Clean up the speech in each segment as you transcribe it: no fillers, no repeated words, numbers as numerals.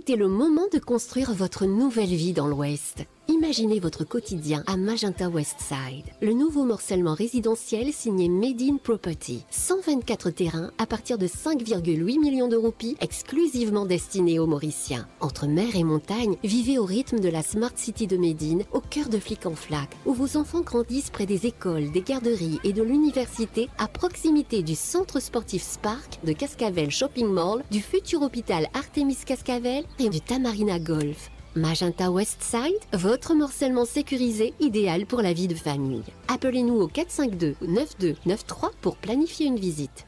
C'était le moment de construire votre nouvelle vie dans l'Ouest. Imaginez votre quotidien à Magenta Westside. Le nouveau morcellement résidentiel signé Made in Property. 124 terrains à partir de 5,8 millions de roupies exclusivement destinés aux Mauriciens. Entre mer et montagne, vivez au rythme de la Smart City de Médine, au cœur de Flic-en-Flac, où vos enfants grandissent près des écoles, des garderies et de l'université, à proximité du centre sportif Spark, de Cascavel Shopping Mall, du futur hôpital Artemis Cascavel et du Tamarina Golf. Magenta Westside, votre morcellement sécurisé, idéal pour la vie de famille. Appelez-nous au 452-9293 pour planifier une visite.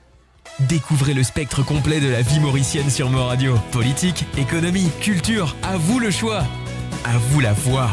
Découvrez le spectre complet de la vie mauricienne sur Mo Radio. Politique, économie, culture, à vous le choix. À vous la voix.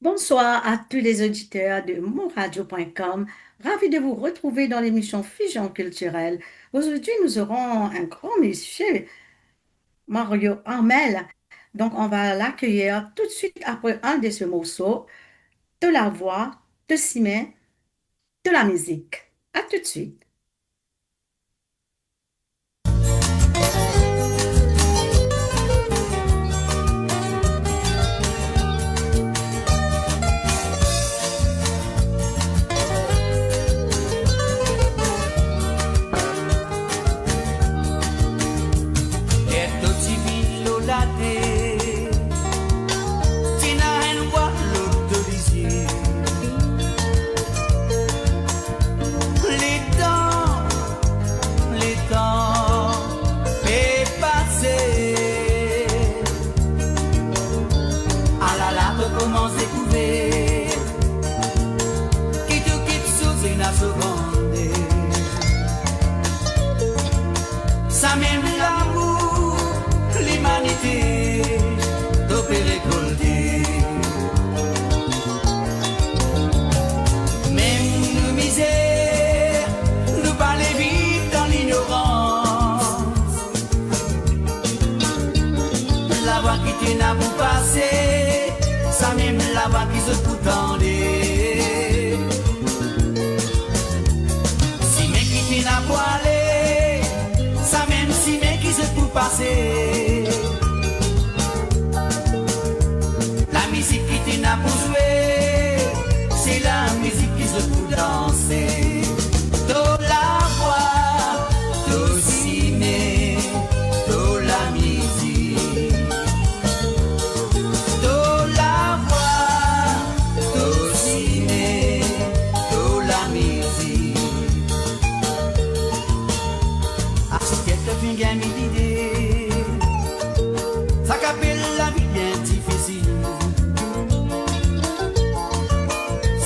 Bonsoir à tous les auditeurs de monradio.com. Ravi de vous retrouver dans l'émission Fusion culturelle. Aujourd'hui, nous aurons un grand monsieur, Mario Armel. Donc, on va l'accueillir tout de suite après un de ces morceaux, de la voix, de Simé, de la musique. À tout de suite. Ça même l'amour, l'humanité, d'opérer récolter. Même nous misère, nous parler vite dans l'ignorance. La voix qui t'est n'a pour passer, ça même la voix qui se fout en l'air. Si mais qui t'est n'a pour aller, ça même si mais qui se fout passer. La musique qui t'est n'a pour jouer, c'est la musique qui se fout danser. Do la voix, do si mais, do la musique. Do la voix, do si mais, do la musique. Ah, c'est quelque chose qui a mis l'idée, ça qu'appelle la vie bien difficile.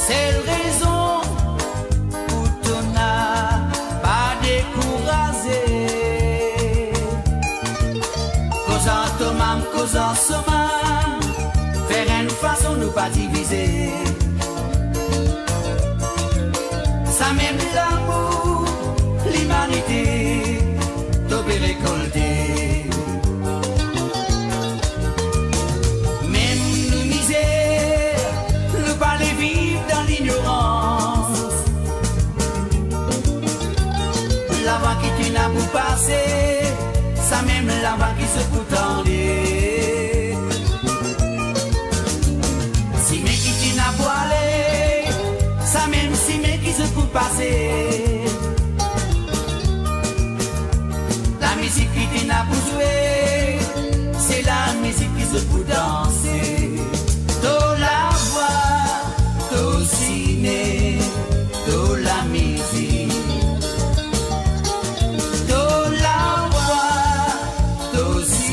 C'est la raison pour ton pas découragé. Causant ton âme, causant son âme, faire une façon nous pas diviser. Ça même l'amour, l'humanité, t'obé récolter. Même nous misère, nous pas les vivre dans l'ignorance. La voix qui tu n'as pour passer, ça même la voix qui se fout en l'air. Si mais qui tu n'as pour aller, ça même si mais qui se fout passer. La musique qui tu n'as pour jouer, c'est la musique qui se fout danser. Do la voix, do ciné, do la musique. Do la voix, do ciné.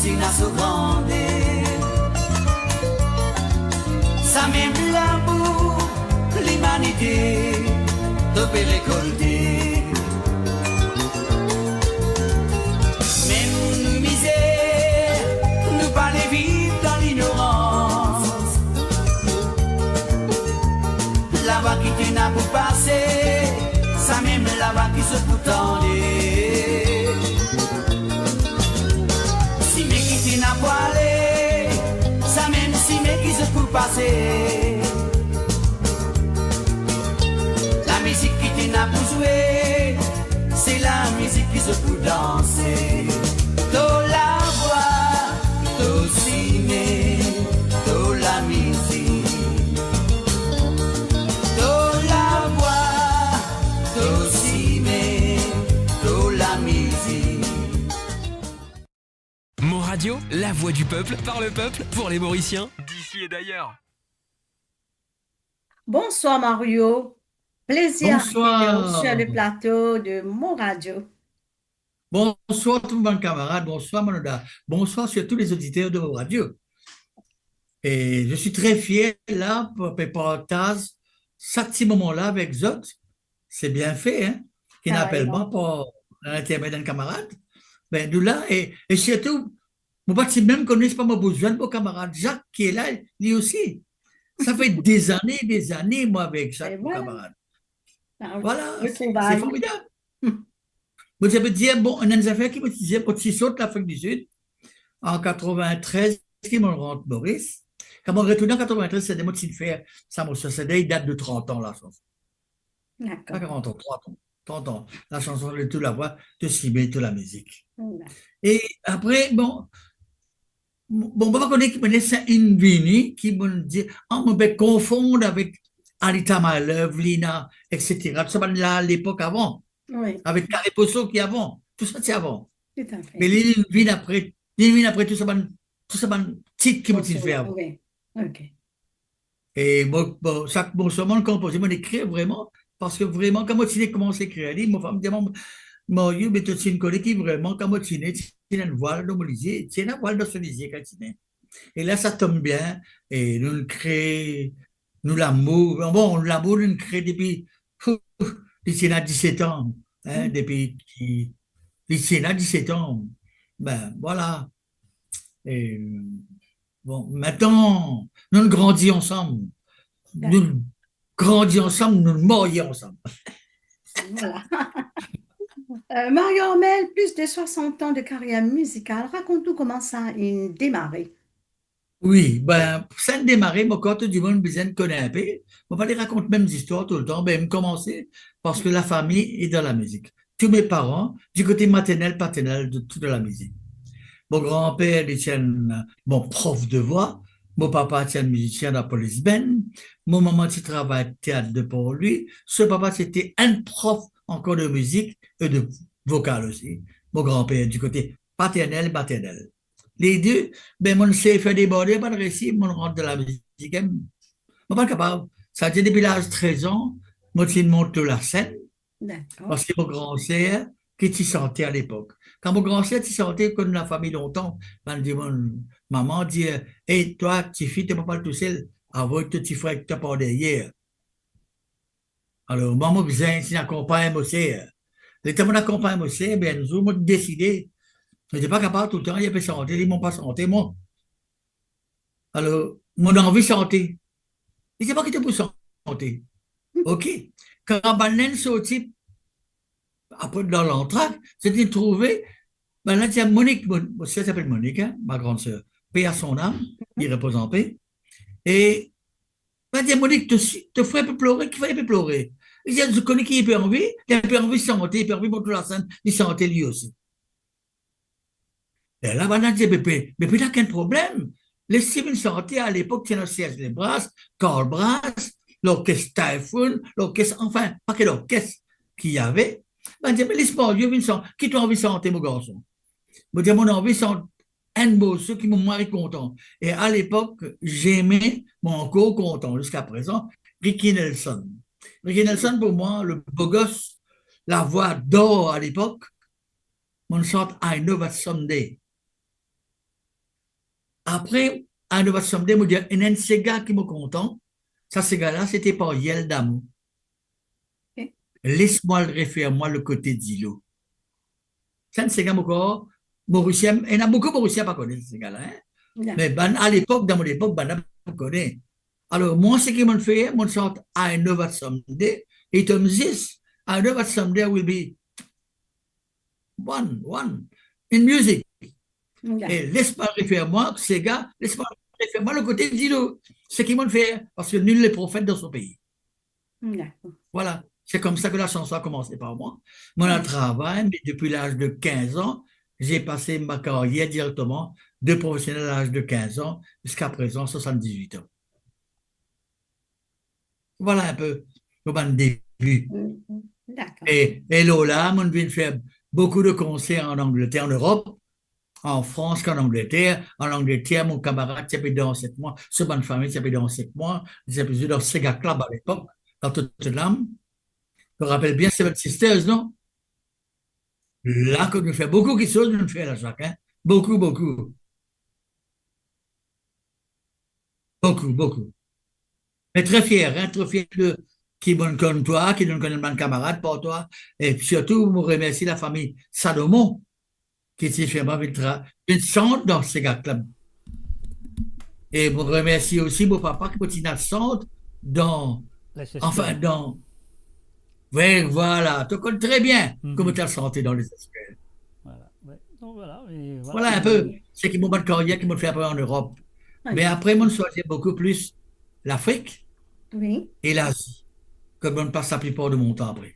si n'a so grande. Ça même l'amour, l'humanité, de peut récolter. Même nous misère, nous pas les vivre dans l'ignorance. La voie qui t'en a pour passer, ça même la voie qui se peut tendre. Si mes qui t'en a pour aller, ça même si mes qui se peut passer. La musique qui t'en a pour jouer, c'est la musique qui se peut danser. Do la voix, do ciné, do la musique. Do la voix, do ciné, do la musique. Mon Radio, la voix du peuple, par le peuple, pour les Mauriciens, d'ici et d'ailleurs. Bonsoir Mario. Plaisir Bonsoir. sur le plateau de Mon Radio. Bonsoir tout le monde camarade, bonsoir Manoda, bonsoir sur tous les auditeurs de vos radios. Et je suis très fier là pour partager ce petit moment-là avec Zot. C'est bien fait, hein? Qui n'appelle pas pour l'intermédiaire d'un camarade. Ben, nous là, et surtout, mon parti même connaît pas mon besoin de mon camarade Jacques qui est là, lui aussi. Ça fait des années, moi, avec Jacques, mon camarade. Voilà, c'est formidable. Vous avez dit, bon, on a des affaires qui me disaient, quand ils sautent l'Afrique du Sud, en 93, qui m'ont rendu Maurice. Quand on retourne en 93, c'est des mots de faire. Ça, il date de 30 ans, la chanson. D'accord. Pas 40 ans, 30 ans. 30 ans. La chanson de toute la voix, de cibler toute la musique. Et après, bon, on va connaître qui me laisse une vini, qui me dit, on me peut confondre avec Alita Malheuve, Lina, etc. Tout ça, là, à l'époque avant. Oui. Avec Carré Posso qui avant. Tout ça, c'est avant. Tout à fait. Mais les vignes après, tout ça, titre qui me dit faire. Oui. OK. Et moi, bon, chaque bon moment, composé, moi, écrit vraiment, parce que vraiment, quand moi, tu commencé à écrire, ma femme me demande, moi, mais tu es une collègue qui vraiment, quand moi, tu es une voile dans mon lycée, tu es une voile dans ce lycée, quand tu es. Et là, ça tombe bien, et nous le créons, nous l'amour, bon, l'amour, nous le créons depuis, il a 17 ans, hein, depuis qu'il a 17 ans. Ben, voilà. Et, bon, maintenant, nous grandis ensemble. Nous grandis ensemble, nous morions ensemble. Voilà. Mario Ormel, plus de 60 ans de carrière musicale. Raconte-nous comment ça a démarré. Oui, ben, ça a démarré, moi, quand du monde besoin de connaître un peu, on va les raconter même des histoires tout le temps, ben, commencer parce que la famille est dans la musique. Tous mes parents, du côté maternel, paternel, de toute la musique. Mon grand-père était mon prof de voix, mon papa était un musicien de la police Ben, mon maman qui travaille théâtre de pour lui, ce papa c'était un prof encore de musique et de vocal aussi. Mon grand-père du côté paternel, maternel. Les deux, ben, mon sait faire déborder, pas de récit, mon rentre de la musique. Je ne suis pas capable. Ça a été depuis l'âge de 13 ans, moi, je monte de la scène, parce que mon grand-sœur, qui t'y sentait à l'époque. Quand mon grand-sœur t'y sentait comme la famille longtemps, ben, mon maman dit, hey, toi, petite fille, tu n'es pas tout seul, avant que tu frère que tu n'as pas derrière. Alors, maman, vous avez une accompagne, moi, c'est. L'état mon accompagne, moi, c'est, ben, nous avons décidé. Je n'étais pas capable tout le temps, il y avait chanter, ils ne m'ont pas chanté, moi. Alors, mon envie de chanter. Je ne sais pas qui était pour chanter. OK. Quand Balnen sortit, après dans l'entraque, c'était trouvé, ben là, il y a Monique, ma soeur s'appelle Monique, hein, ma grande soeur, paix à son âme, il repose en paix. Et, ben, il y a Monique, te ferais un peu pleurer, qu'il fallait un peu pleurer. Il y a, je connais qui a envie de chanter, il a envie pour toute la scène, il chantait lui aussi. Et là, maintenant, je dis, mais puis là, quel problème? Les Steven chantaient à l'époque, il y a Serge Lebras, Carl Brass, l'orchestre Typhoon, l'orchestre, enfin, pas quel orchestre qu'il y avait. Ben, je dis, mais laisse-moi, qui t'a envie de chanter, mon garçon? Je dis, mon envie de chanter un mot, ceux qui m'ont moins content. Et à l'époque, j'aimais, mon encore content jusqu'à présent, Ricky Nelson. Ricky Nelson, pour moi, le beau gosse, la voix d'or à l'époque, on chante I Know That Someday. Après, un autre samedi, me dit, il y a un Sega qui me content. Ça, Sega-là, c'était par Yel Damou. Ok. Laisse-moi le refaire, moi, le côté d'îlot. C'est un Sega, encore, Mauricien, il y en a beaucoup Mauriciens pas connaissent ce Sega-là, hein. D'accord. Mais ben, à l'époque, dans mon époque, ben, on connaît. Alors, moi, ce qu'ils m'ont fait, mon sort à un autre samedi, et comme this, un autre samedi will be one, in music. D'accord. Et laisse-moi refaire moi, ces gars, laisse-moi refaire moi le côté d'îlot. Ce qu'ils m'ont fait, parce que nul n'est prophète dans son pays. D'accord. Voilà. C'est comme ça que la chanson a commencé par moi. Mon travail, mais depuis l'âge de 15 ans, j'ai passé ma carrière directement de professionnel à l'âge de 15 ans jusqu'à présent 78 ans. Voilà un peu mon début. D'accord. Et Lola, on vient faire beaucoup de concerts en Angleterre, en Europe, en France qu'en Angleterre. En Angleterre, mon camarade s'appelait dans 7 mois, ce bonne famille s'appelait dans 7 mois, il s'appelait dans Sega Club à l'époque, dans Tottenham. Je me rappelle bien Seven Sisters, non? Là, que nous fait beaucoup de choses, nous fait là, chacun. Beaucoup, beaucoup. Beaucoup, beaucoup. Mais très fier de qui me connaît toi, qui nous connaît mon camarade pour toi. Et puis surtout, je remercie la famille Salomon, qui s'est fait une centre dans Sega Club. Et je remercie aussi mon papa qui continue à centre dans, enfin, dans, oui, voilà, tu connais très bien comment tu as santé dans les escaliers. Voilà. Ouais. Donc, voilà, et Voilà un peu, c'est qui m'ont bonne carrière, qui m'ont fait un peu en Europe. Mais après, moi, je choisis beaucoup plus l'Afrique Oui. et l'Asie, comme on passe la plupart de mon temps après.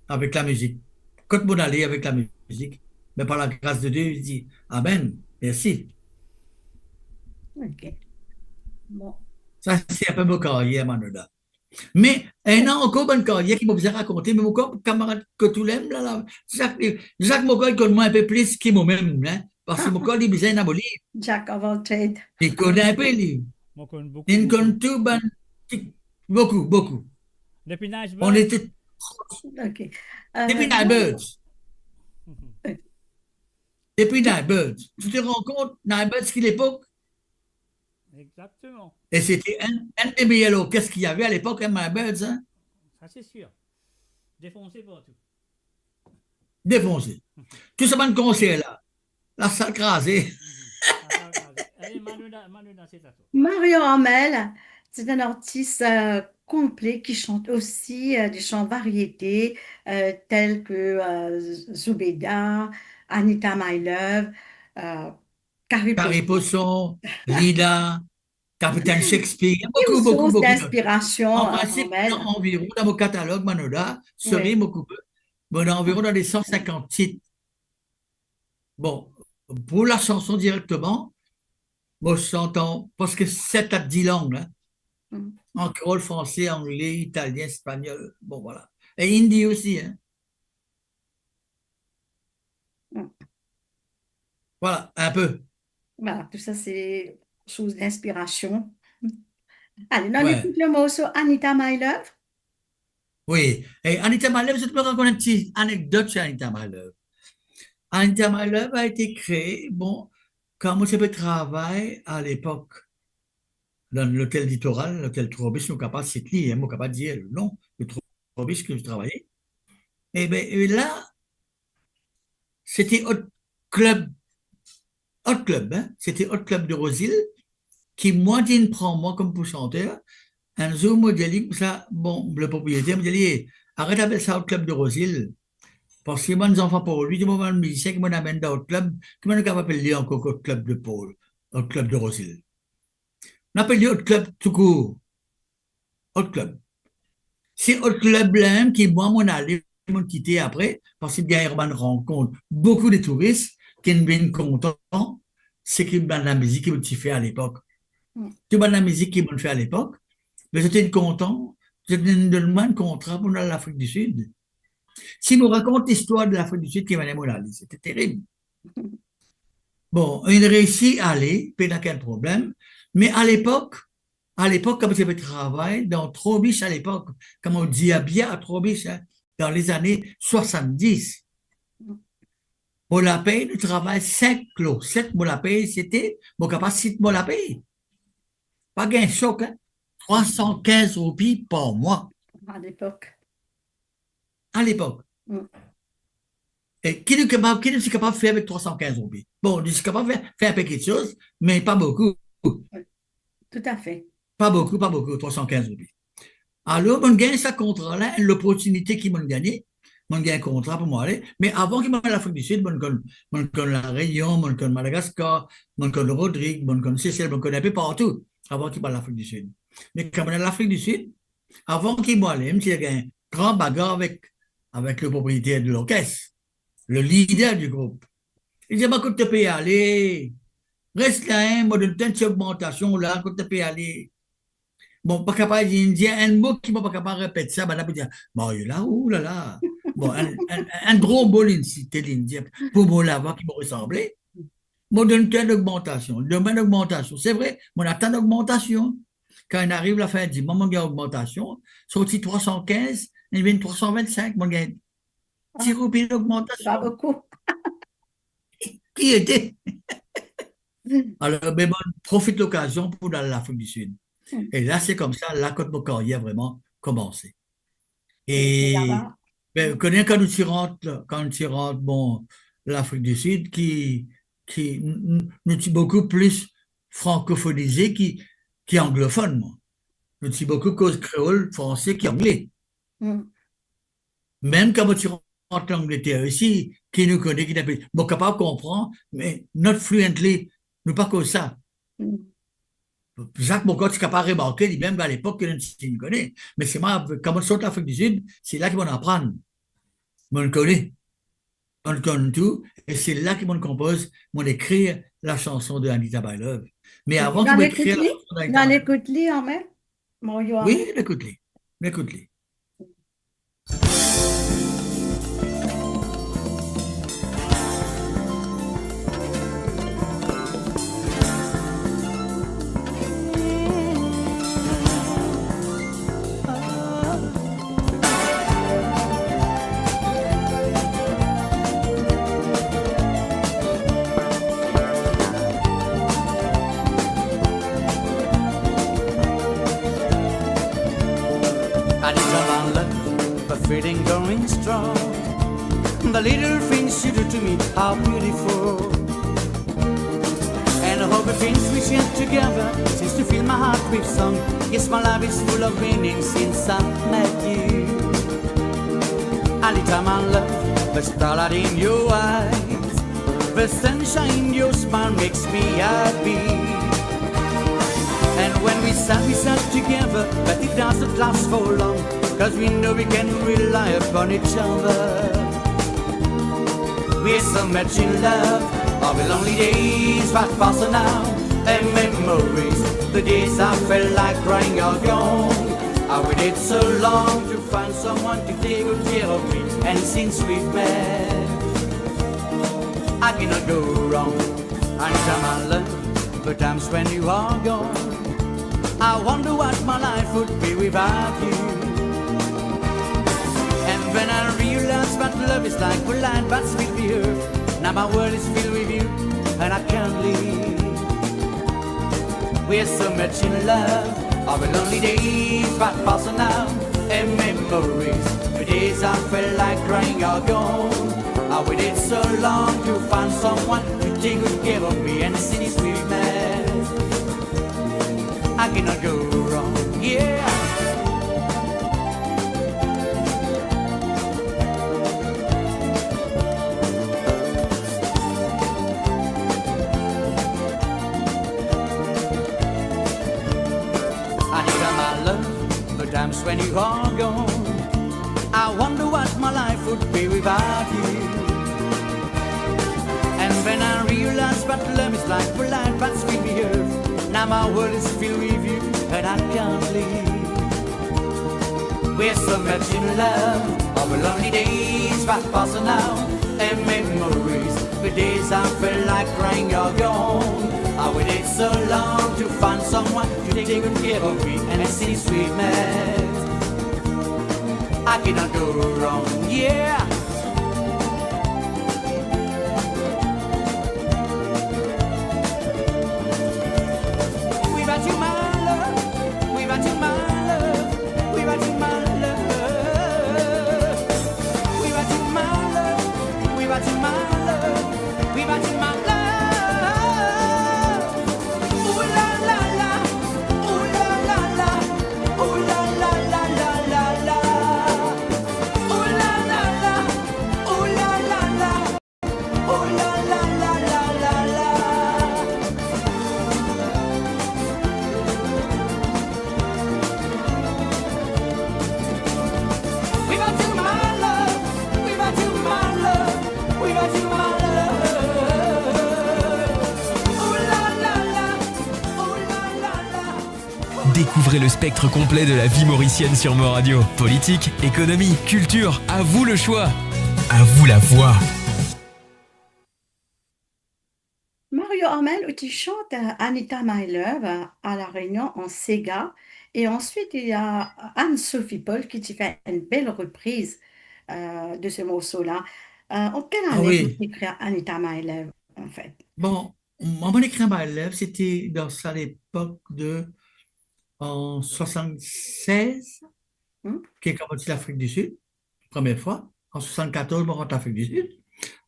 Avec la musique. Quand on allait avec la musique, mais par la grâce de Dieu, je dis Amen, merci. OK. Bon. Ça, c'est un peu mon carrière, Manoda. Mais un an encore, bonne carrière qui m'a bien raconté, mais mon camarade que tu l'aimes, là, Jacques Mokol connaît moi un peu plus qu'il moi-même, hein, parce que Mokol, il besoin d'aboli. Jack of all trades. Il connaît un peu, lui. Moi, je connais beaucoup. Il connaît tout, ben, beaucoup, beaucoup. Depuis Nice On Bird. était. OK. Depuis Nightbirds. Depuis Nightbirds. Tu te rends compte, Nightbirds, qui l'époque? Exactement. Et c'était un des meilleurs orchestres qu'il y avait à l'époque, un Nightbirds, hein? Ça, c'est sûr. Défoncé partout. Défoncé. Tout ce bon concert là, la salle crasée. Allez, Manouna, c'est à toi. Mario Hamel, c'est un artiste complet qui chante aussi des chants variétés tels que Zubeda, Anita My Love, Carrie Carré Poisson, Lida, Capitaine Shakespeare, une beaucoup, beaucoup, source beaucoup. d'inspiration, En principe, Hamel. environ dans mon catalogue, Manoda, serait Oui. beaucoup, bon, environ dans les 150 titres. Bon, pour la chanson directement, moi, je s'entends, parce que 7 à 10 langues, hein. Mm. En créole, français, anglais, italien, espagnol, bon, voilà. Et hindi aussi, hein. Mm. Voilà, un peu. Voilà, tout ça, c'est source d'inspiration. Allez, on Ouais. écoute le morceau Anita My Love. Oui. Et Anita My Love, je te peux raconter une petite anecdote sur Anita My Love. Anita My Love a été créée, bon, quand moi j'ai fait travail à l'époque dans l'hôtel littoral, l'hôtel Trobis, nous capable de citer, nous capable de dire le nom de Trobis que je travaillais. Et bien et là, c'était Hot Club, hein? C'était Hot Club de Rosil, qui moi, dit, prend moi comme pour chanteur. Un jour, moi, je dis, ça, bon, le propriétaire me dit, arrête d'appeler ça Hot Club de Rosil. Parce que moi, nous enfants pour lui, du moment le musicien qui m'amène dans le club, qui m'a capable d'appeler encore Hot Club de Paul, Hot Club de Rosil. On appelle Hot Club tout court. Hot Club. C'est Hot Club là qui, moi, mon allé, m'ont quitté après, parce qu'il y a une rencontre beaucoup de touristes qui viennent contents, c'est qui dans la musique qu'ils m'ont fait à l'époque. Tout dans la musique qu'ils m'ont fait à l'époque, mais j'étais content, j'étais donné un contrat pour aller à l'Afrique du Sud. Si me raconte l'histoire de l'Afrique du Sud qui venait mon aller, c'était terrible. Bon, il réussit à aller, pas d'aucun problème, mais à l'époque, comme j'avais travaillé dans Trobis à l'époque, comme on dit à bien à Trobis, hein, dans les années 70, Pour la paye, nous travaillons 5 clos. 7 pour la paye, c'était, mon capacité pour la paye. Pas gain choc, hein? 315 roupies par mois À l'époque. à l'époque. Mm. Et qui est capable de faire avec 315 roupies? Bon, je suis capable de faire un paquet de choses, mais pas beaucoup. Tout à fait. Pas beaucoup, 315 roupies. Alors, on gagne ce contrat-là, l'opportunité qu'ils m'ont gagné. On gagne un contrat pour moi aller. Mais avant qu'ils m'aient l'Afrique du Sud, on connaît la Réunion, on connaît Madagascar, on connaît Rodrigue, on connaît Seychelles, on connaît un peu partout avant qu'ils m'aient l'Afrique du Sud. Mais quand on est l'Afrique du Sud, avant qu'ils m'aient allé, il y a un grand bagarre avec le propriétaire de l'orchestre, le leader du groupe. Il dit, écoute, tu peux y aller. Reste là, hein, moi, donne une augmentation là, écoute, tu peux y aller. Bon, pas capable de dire un mot qui m'a pas capable de répéter ça, madame peut dire, bon, il est là, ouh là là. Bon, un gros mot, c'était l'Indien, pour moi l'avoir qui me ressemblait. Moi, donne une augmentation, donne une augmentation. C'est vrai, on attend une augmentation. Quand on arrive la fin du mois, on a une augmentation. Sorti 315, il vient 325, on gagne 10 roupies d'augmentation. Pas beaucoup. Qui était? Alors, ben, on profite de l'occasion pour aller à l'Afrique du Sud. Et là, c'est comme ça, là, quand mon carrière a vraiment commencé. Et ben, quand tu rentres, bon, l'Afrique du Sud, qui nous est beaucoup plus francophonisé qui anglophone, moi. Nous sommes beaucoup cause créole, français, qui anglais. Même quand tu rentres en Angleterre ici, qui nous connaît, qui n'a pas, bon, capable de comprendre, mais not fluently, nous pas comme ça. Jacques Moncot, tu capable de remarquer, même à l'époque, qu'il nous connaît. Mais c'est moi, quand on sort de l'Afrique du Sud, c'est là qu'ils vont apprendre. On le connaît. On le connaît tout. Et c'est là qu'ils vont compose, vont écrire la chanson de Anita by Love. Mais avant qu'ils écrivent la chanson d'Anita. Dans l'écoute-li, en même? Oui, l'écoute-li. L'écoute-li. Feeling going strong. The little things you do to me are beautiful. And all the things we share together seems to fill my heart with song. Yes, my life is full of meaning since I met you. Anita, my love, the starlight in your eyes, the sunshine in your smile makes me happy. And when we sat together, but it doesn't last for long, 'cause we know we can rely upon each other. We're so much in love, all the lonely days that pass now, and memories, the days I felt like crying out young. I waited so long to find someone to take good care of me, and since we've met, I cannot go wrong. Anita, my love, the times when you are gone, I wonder what my life would be without you. And when I realize that love is like a line that's filled with earth, now my world is filled with you, and I can't leave. We're so much in love, all the lonely days that pass now, and memories, the days I felt like crying are gone. I waited so long to find someone to take good care of me, and since we've met, I cannot go wrong, yeah. Anita, my love, the times when you are gone, I wonder what my life would be without you. And when I realize that love is like a light that's filled with earth, now my world is filled with you, and I can't leave. We're so much in love, all the lonely days that pass now, and memories, the days I felt like crying are gone. I waited so long to find someone to take good care of me, and since we met, I cannot go wrong, yeah. Découvrez le spectre complet de la vie mauricienne sur Mo Radio. Politique, économie, culture, à vous le choix. À vous la voix. Mario Armel, tu chantes Anita My Love à La Réunion en Sega. Et ensuite, il y a Anne-Sophie Paul qui te fait une belle reprise de ce morceau-là. En quelle Ah année vous oui. écrit Anita My Love, en fait? Bon, mon écrit My Love, c'était dans ça l'époque en 76, Hmm? qui est commencé l'Afrique du Sud, première fois. En 74, je rentre l'Afrique du Sud.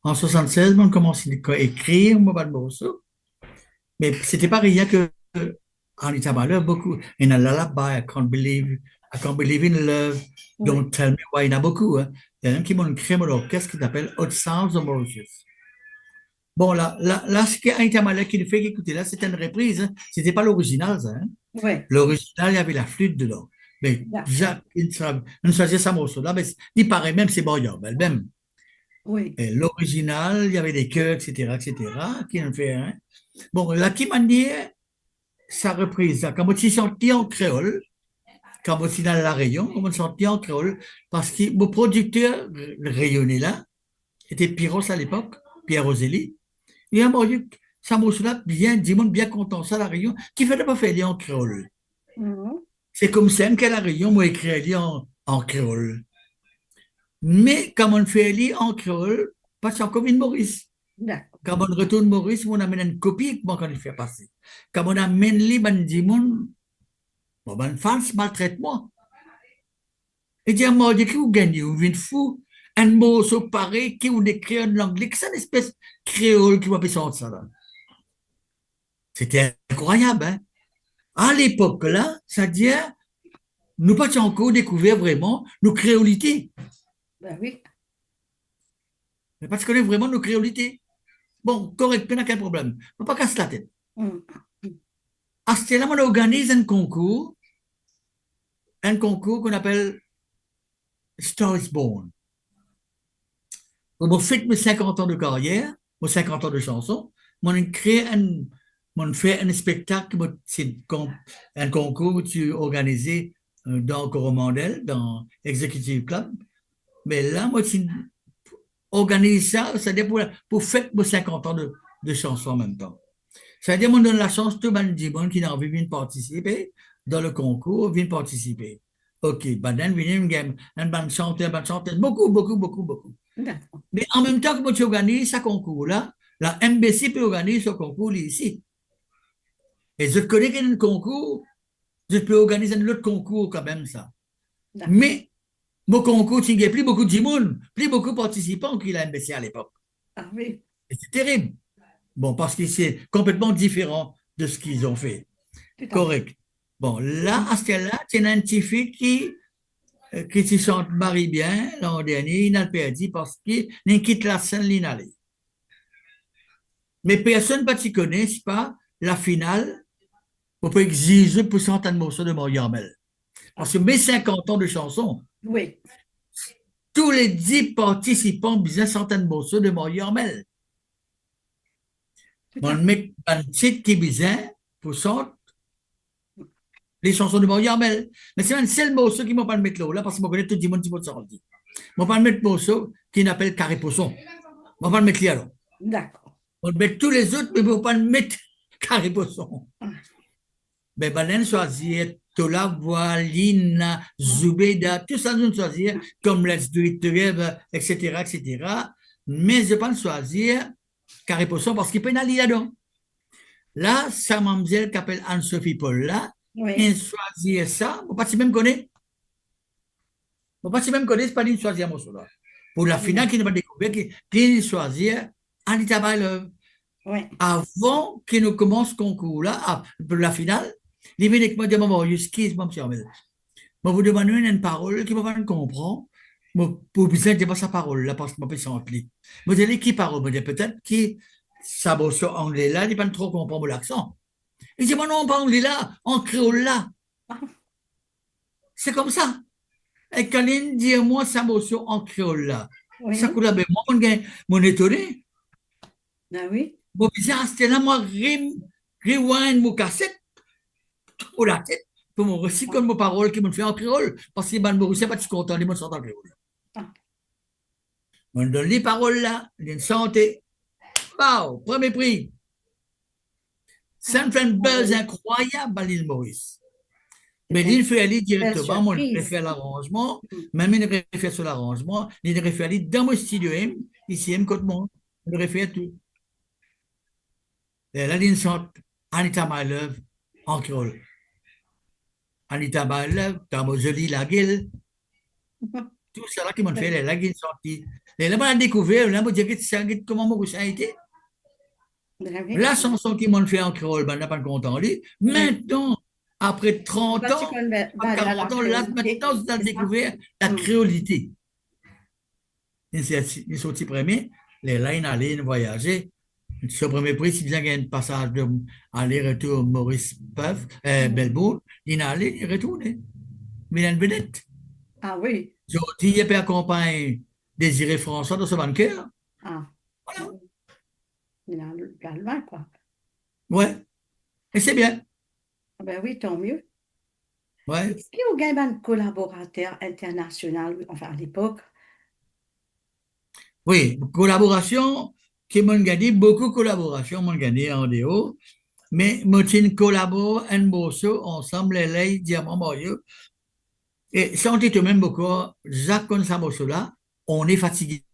En 76, on commence à écrire, moi, pas de morceaux. Mais c'était pas rien que Anita My Love, beaucoup. In a Lullaby, I can't believe in love, Oui, don't tell me why, il y en a beaucoup. Hein. Il y en a un qui m'ont créé mon orchestre qui s'appelle Hot Sounds of Mauritius. Bon, là, ce qu'Anita My Love qui nous fait écouter là, c'était une reprise. Hein. C'était pas l'original, ça. Hein. oui, L'original, il y avait la flûte dedans. Mais d'accord. Jacques, il ne choisit ça morceau-là, mais il paraît même, c'est Boyan, même. Oui, Et l'original, il y avait des chœurs, etc., qui en fait un. Bon, là, qui m'a dit, sa reprise, là, quand on s'y sentit en créole, quand on s'y dans la Réunion, quand on sentit en créole, parce que mon producteur rayonné là, était Pyros à l'époque, Pierre Roselli, il a dit, ça morceau-là, bien, dis-moi, bien content, ça, la Réunion, qui fait pas faire en créole. mhm, C'est comme ça qu'à la Réunion, moi, écrit en créole. Mais quand on fait lire en créole, parce que c'est encore une Maurice. d'accord. Quand on retourne Maurice, on amène une copie comment on le fait passer. Quand on amène les ben dit bon, ben France maltraite-moi. Et dit moi, dit que vous gagnez, vous venez fou. Un mot so pareil qui vous écrit en anglais, que c'est une espèce créole qui va sortir ça là. C'était incroyable, hein. À l'époque là, ça dit, nous pas encore découvert vraiment nos créolités. Ben oui, Mais parce qu'on est vraiment nos créolités. Bon, correct, pas quel problème. On ne pas casser la tête. mhm, À ce là on organise un concours qu'on appelle Star is Born. On fait mes 50 ans de carrière, mes 50 ans de chansons, on fait un spectacle, c'est un concours que tu organisé dans Coromandel, dans Executive Club. Mais là, moi, tu organise ça, c'est-à-dire pour fêter mes 50 ans de chansons en même temps. C'est-à-dire, on donne la chance, tout le monde qui a envie de participer dans le concours, vient participer. OK, ben, une game, un band chanteur, beaucoup, beaucoup, beaucoup, beaucoup. d'accord. Mais en même temps que tu organises ce concours-là, la MBC peut organiser ce concours ici. Et je connais qu'il y a un concours, je peux organiser un autre concours quand même, ça. D'accord. Mais, mon concours, il y a plus beaucoup de monde, plus beaucoup de participants qu'il a MBC à l'époque. Ah oui, Et c'est terrible. Bon, parce que c'est complètement différent de ce qu'ils ont fait. tout à fait. Correct. Bon, là, à ce là c'est un petit fille qui se chante Marie bien l'an dernier, il a perdu parce qu'il quitte la scène l'inallée. Mais personne ne connaît pas la finale. On peut exiger pour certains morceaux de Marie-Armel. Parce que mes 50 ans de chansons, Oui, tous les 10 participants disaient certains morceaux de Marie-Armel. tout à On fait. met un titre qui disait pour chanter les chansons de Marie-Armel. Mais c'est un seul morceau qui ne m'a pas le mettre là, parce que je connais tout le monde qui va sortir. Je ne vais pas le mettre morceau qui n'appelle Carré Poisson. Je ne vais pas le mettre là. D'accord. On met tous les autres, mais je ne vais pas le mettre Carré Poisson. Mais Balen choisir Tola, Voilina, Zubeda, tout ça nous choisir, comme Let's Do It Together, etc., etc. Mais je ne vais pas le choisir Carré Poisson parce qu'il peut y aller là-dedans. Là, sa mademoiselle qui s'appelle Anne-Sophie Paul là, Oui, il choisit ça, je ne sais pas si même connaît. Je ne sais pas si même connaît, c'est pas lui choisir mon là. Pour la finale, qui n'a pas découvert, qui choisir Anita My Love. oui, Avant qu'il ne commence ce concours-là, pour la finale, il vient avec moi, maman, excuse-moi, monsieur Armel. Je vous demande une parole qui ne va pas comprendre. Pour besoin de sa parole là, parce que je peux s'en appeler. Je dis, qui parle? Je dis, peut-être que ça va sur anglais là, il ne pas trop comprendre l'accent. Il dit, moi non, pas anglais là, en créole là. C'est comme ça. Et quand il dit, moi, ça va sur en créole là. oui. Ça coule avec moi, mon étonné. Ah oui, Bon, bizarre, c'était là, moi, rewind mon cassette pour la tête, pour me recycler mes paroles qui me fait en créole. Parce que les Mauriciens pas content, ils me sont en créole. Ah. On donne les paroles là, une santé. Wow, premier prix. Ça me fait un buzz incroyable à l'île Maurice. Mais l'île fait aller directement, moi, je fait l'arrangement, même il fait sur l'arrangement, il fait aller dans mon studio, ici, côté moi, il fait tout. Et là, il chante Anita My Love en créole. Anita My Love, dans mon joli la gueule. Tout ça là qui m'ont fait, la gueule sortie. Et là, on a découvert, là, on dit comment Maurice a été. La chanson qui m'ont fait en créole, ben, on n'a pas content lui. Maintenant, après 30 ans, 40 ans, là, maintenant, on a découvert la créolité. Ils sont sortis premiers, les lines allaient voyager. Ce premier prix, si bien qu'il y a un passage de aller-retour Maurice Peuf, Bellebourg, il allait, il retournait. Mais il y a une vedette. Ah oui. Il y a pas accompagné Désiré François dans ce banqueur. Ah. Voilà. Il a le loin, quoi. Ouais. Et c'est bien. Ah ben oui, tant mieux. Ouais. Est-ce qu'il y a un collaborateur international, enfin à l'époque? Oui, collaboration, qui m'ont gagné, beaucoup de collaborations m'ont gagné en dehors, mais m'ont collaboré en morceau ensemble, les diamants marieux. Et senti tout même beaucoup, Jacques comme ça, morceau là, on est fatigué.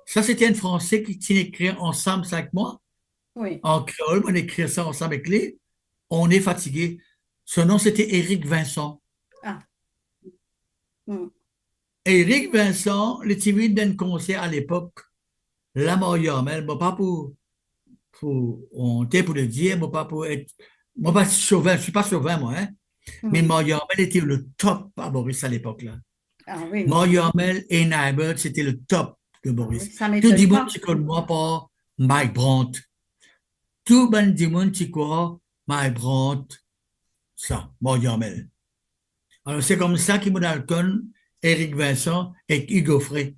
Ça, c'était un Français qui tinait écrit ensemble avec moi. Oui. En créole, on écrit ça ensemble avec lui. On est fatigué. Son nom, c'était Éric Vincent. Ah. Mm. Éric Vincent, le TV d'un concert à l'époque, la Mariamel, pas pour honter, pour le dire, pas pour être, moi pas chauvin, je suis pas chauvin, moi, hein. Mais Mariamel était le top à Maurice à l'époque, là. Ah oui. Mariamel et Naibert, c'était le top de Maurice. Oui, ça Tout m'étonne le pas. monde, c'est comme moi, pas Mike Brandt. Tout le monde, c'est quoi? Mike Brandt, ça, Mariamel. Alors, c'est comme ça qu'ils m'ont Alcon, Éric Vincent et Hugo Frey,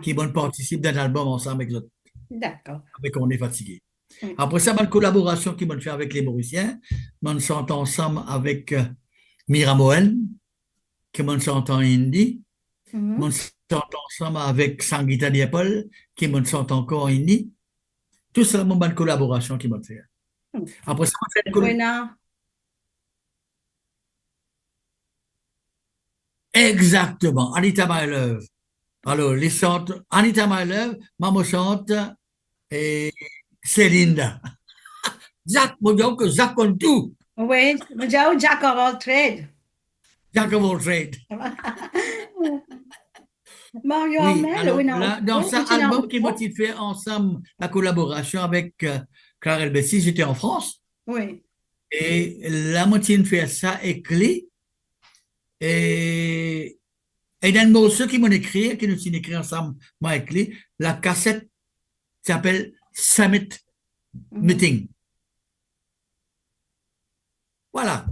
qui vont participer d'un album ensemble avec l'autre, D'accord. avec On est fatigué. Oui. Après ça, une collaboration qu'ils vont faire avec les Mauriciens, ils sont ensemble avec Mira Moen, qui vont chanter en hindi, ils sont ensemble avec Sangeeta Diapol, qui vont chanter encore en hindi. Tout ça, c'est une collaboration qu'ils vont faire. Après ça, on fait Buena. Exactement, Anita My Love. Alors, les chantes, Anita My Love, Maman chante et Céline. Jacques, mon Dieu, que Jacques compte tout. Oui, mais j'ai Jack of all trades. Jack of all trades. Mario Oui, Amel, alors, oui, non. là, dans cet album qui m'a fait ensemble la collaboration avec Clarel Bessie, j'étais en France. Oui. Et la moitié fait ça écrit. Et dans le morceau qui m'ont écrit, qui nous ont écrit ensemble, m'a écrit, la cassette s'appelle Summit Meeting. Voilà.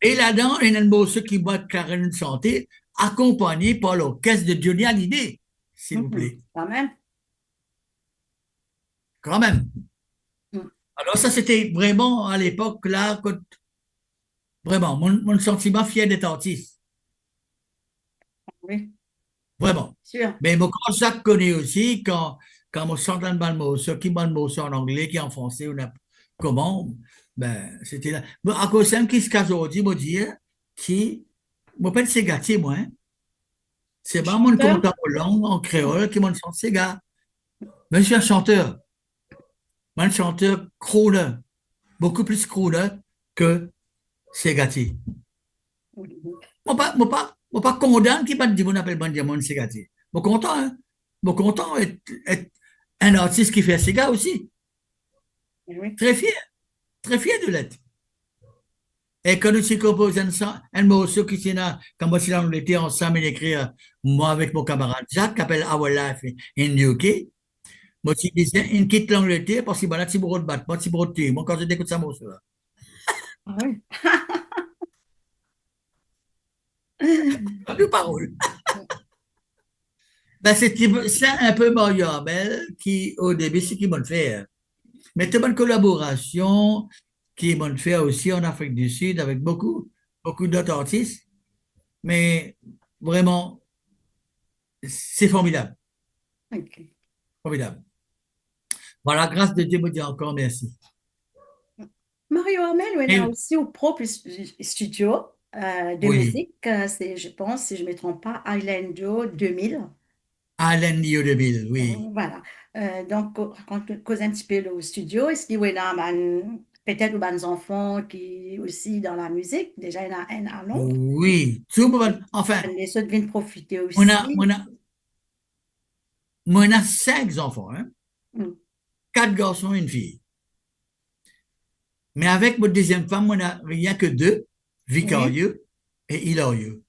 Et là-dedans, il y a un morceau qui va Clarel chanter, accompagné par l'orchestre de Johnny Hallyday, s'il vous plaît. Quand même. Quand même. Alors ça, c'était vraiment à l'époque, là, vraiment, mon sentiment fier d'être artiste. Oui. Vraiment. Sûr. Mais mon grand Jacques connaît aussi, quand on chante un morceau, qui m'a le morceau en anglais, qui en français, ou comment, ben, c'était là. Bon, à cause de qui se casse aujourd'hui, moi dire, qui, moi, pas de ségatier, moi, hein. C'est pas mon compte en langue, en créole, qui m'en chante ségat. Mais je suis un chanteur. Un chanteur crooner, beaucoup plus crooner que ségatier. Moi pas condamne qui va dire on appelle Benjamin ségatier. Moi content, hein. Moi content être un artiste qui fait ségat aussi. Oui. Très fier de l'être. Et quand nous composons un morceau qui est là, quand moi, on était ensemble et écrire, moi avec mon camarade Jacques, qui s'appelle Our Life in UK, moi, je disais, une quitte l'Angleterre parce qu'il y a un petit bourreau de battre, un petit bourreau de tuer. Moi, quand j'écoute ça, morceau là. Ah oui. Pas de parole. Ben, c'est un peu Mario Abel qui, au début, c'est qui m'a fait. Mais c'est une bonne collaboration qui est bonne fait aussi en Afrique du Sud avec beaucoup d'autres artistes. Mais vraiment, c'est formidable, Ok. formidable. Voilà, grâce de Dieu, me dis encore merci. Mario Armel, il Et a aussi au propre studio de oui, musique. C'est, je pense, si je ne me trompe pas, Island 2000. Alain Liodeville, oui. Voilà. Donc, raconte, cause un petit peu le studio. Est-ce qu'il y a peut-être des enfants qui aussi dans la musique? Déjà, il y en a un à Londres. Oui, tout le monde- enfin, Les autres viennent profiter on a, aussi. on a, on a 5 enfants, hein? Mm. 4 garçons et une fille. Mais avec mon deuxième femme, on n'a rien que 2, Oui, Victorieux et Hilarieux.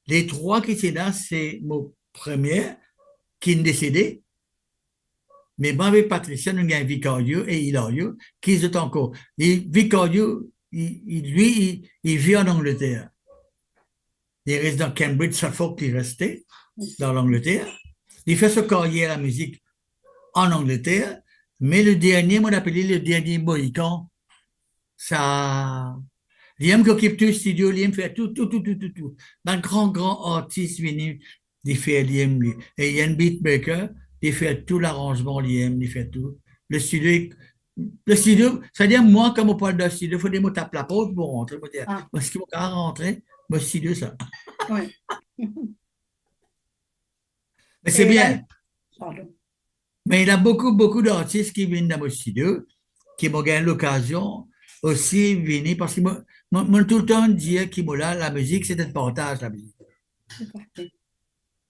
Les 3 qui sont là, c'est mon premier qui est décédé. Mais moi, avec Patricia, nous avons Victorieux et Hilarieux qui sont encore. Et Victorieux, il vit en Angleterre. Il reste dans Cambridge, Suffolk, il est resté dans l'Angleterre. Il fait sa carrière à la musique en Angleterre. Mais le dernier, on appelé le dernier Mohican, ça. Il aime occupe tout le studio, il aime faire tout. Un grand artiste venu, il fait, il aime, et il y a un beatmaker, il fait tout l'arrangement, il fait tout. Le studio, c'est-à-dire, moi, comme on parle d'un studio, il faut des mots taper la porte pour rentrer. Moi, dire, ah, moi, ce qui m'a rentrer, moi, le studio, ça. oui. Mais c'est Et là, bien. pardon. Mais il y a beaucoup d'artistes qui viennent dans mon studio, qui m'ont gagné l'occasion aussi de venir, parce que moi, tout le temps dire que moi, là, la musique, c'est un partage, la musique. C'est parfait.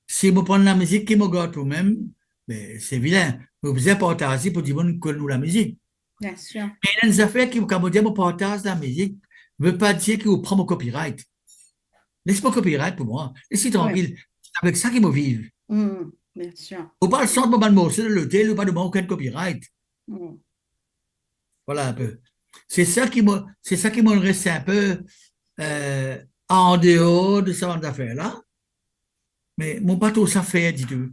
Si vous prenez la musique qui me garde vous-même, ben, c'est vilain. Vous faisiez partager pour dire que nous la musique. Bien sûr. Mais il y a des affaires qui, quand vous dites que partage la musique, ne veut pas dire que vous prenez mon copyright. Laisse-moi copyright pour moi. Laissez Oui. tranquille. C'est avec ça qu'ils me vivent. Bien sûr. Vous pas le centre de mon morceau de l'hôtel, ou pas de mon aucun copyright. Mm. Voilà un peu. C'est ça qui me reste un peu en dehors de ce genre d'affaires-là. Mais mon pas tout ça fait du tout.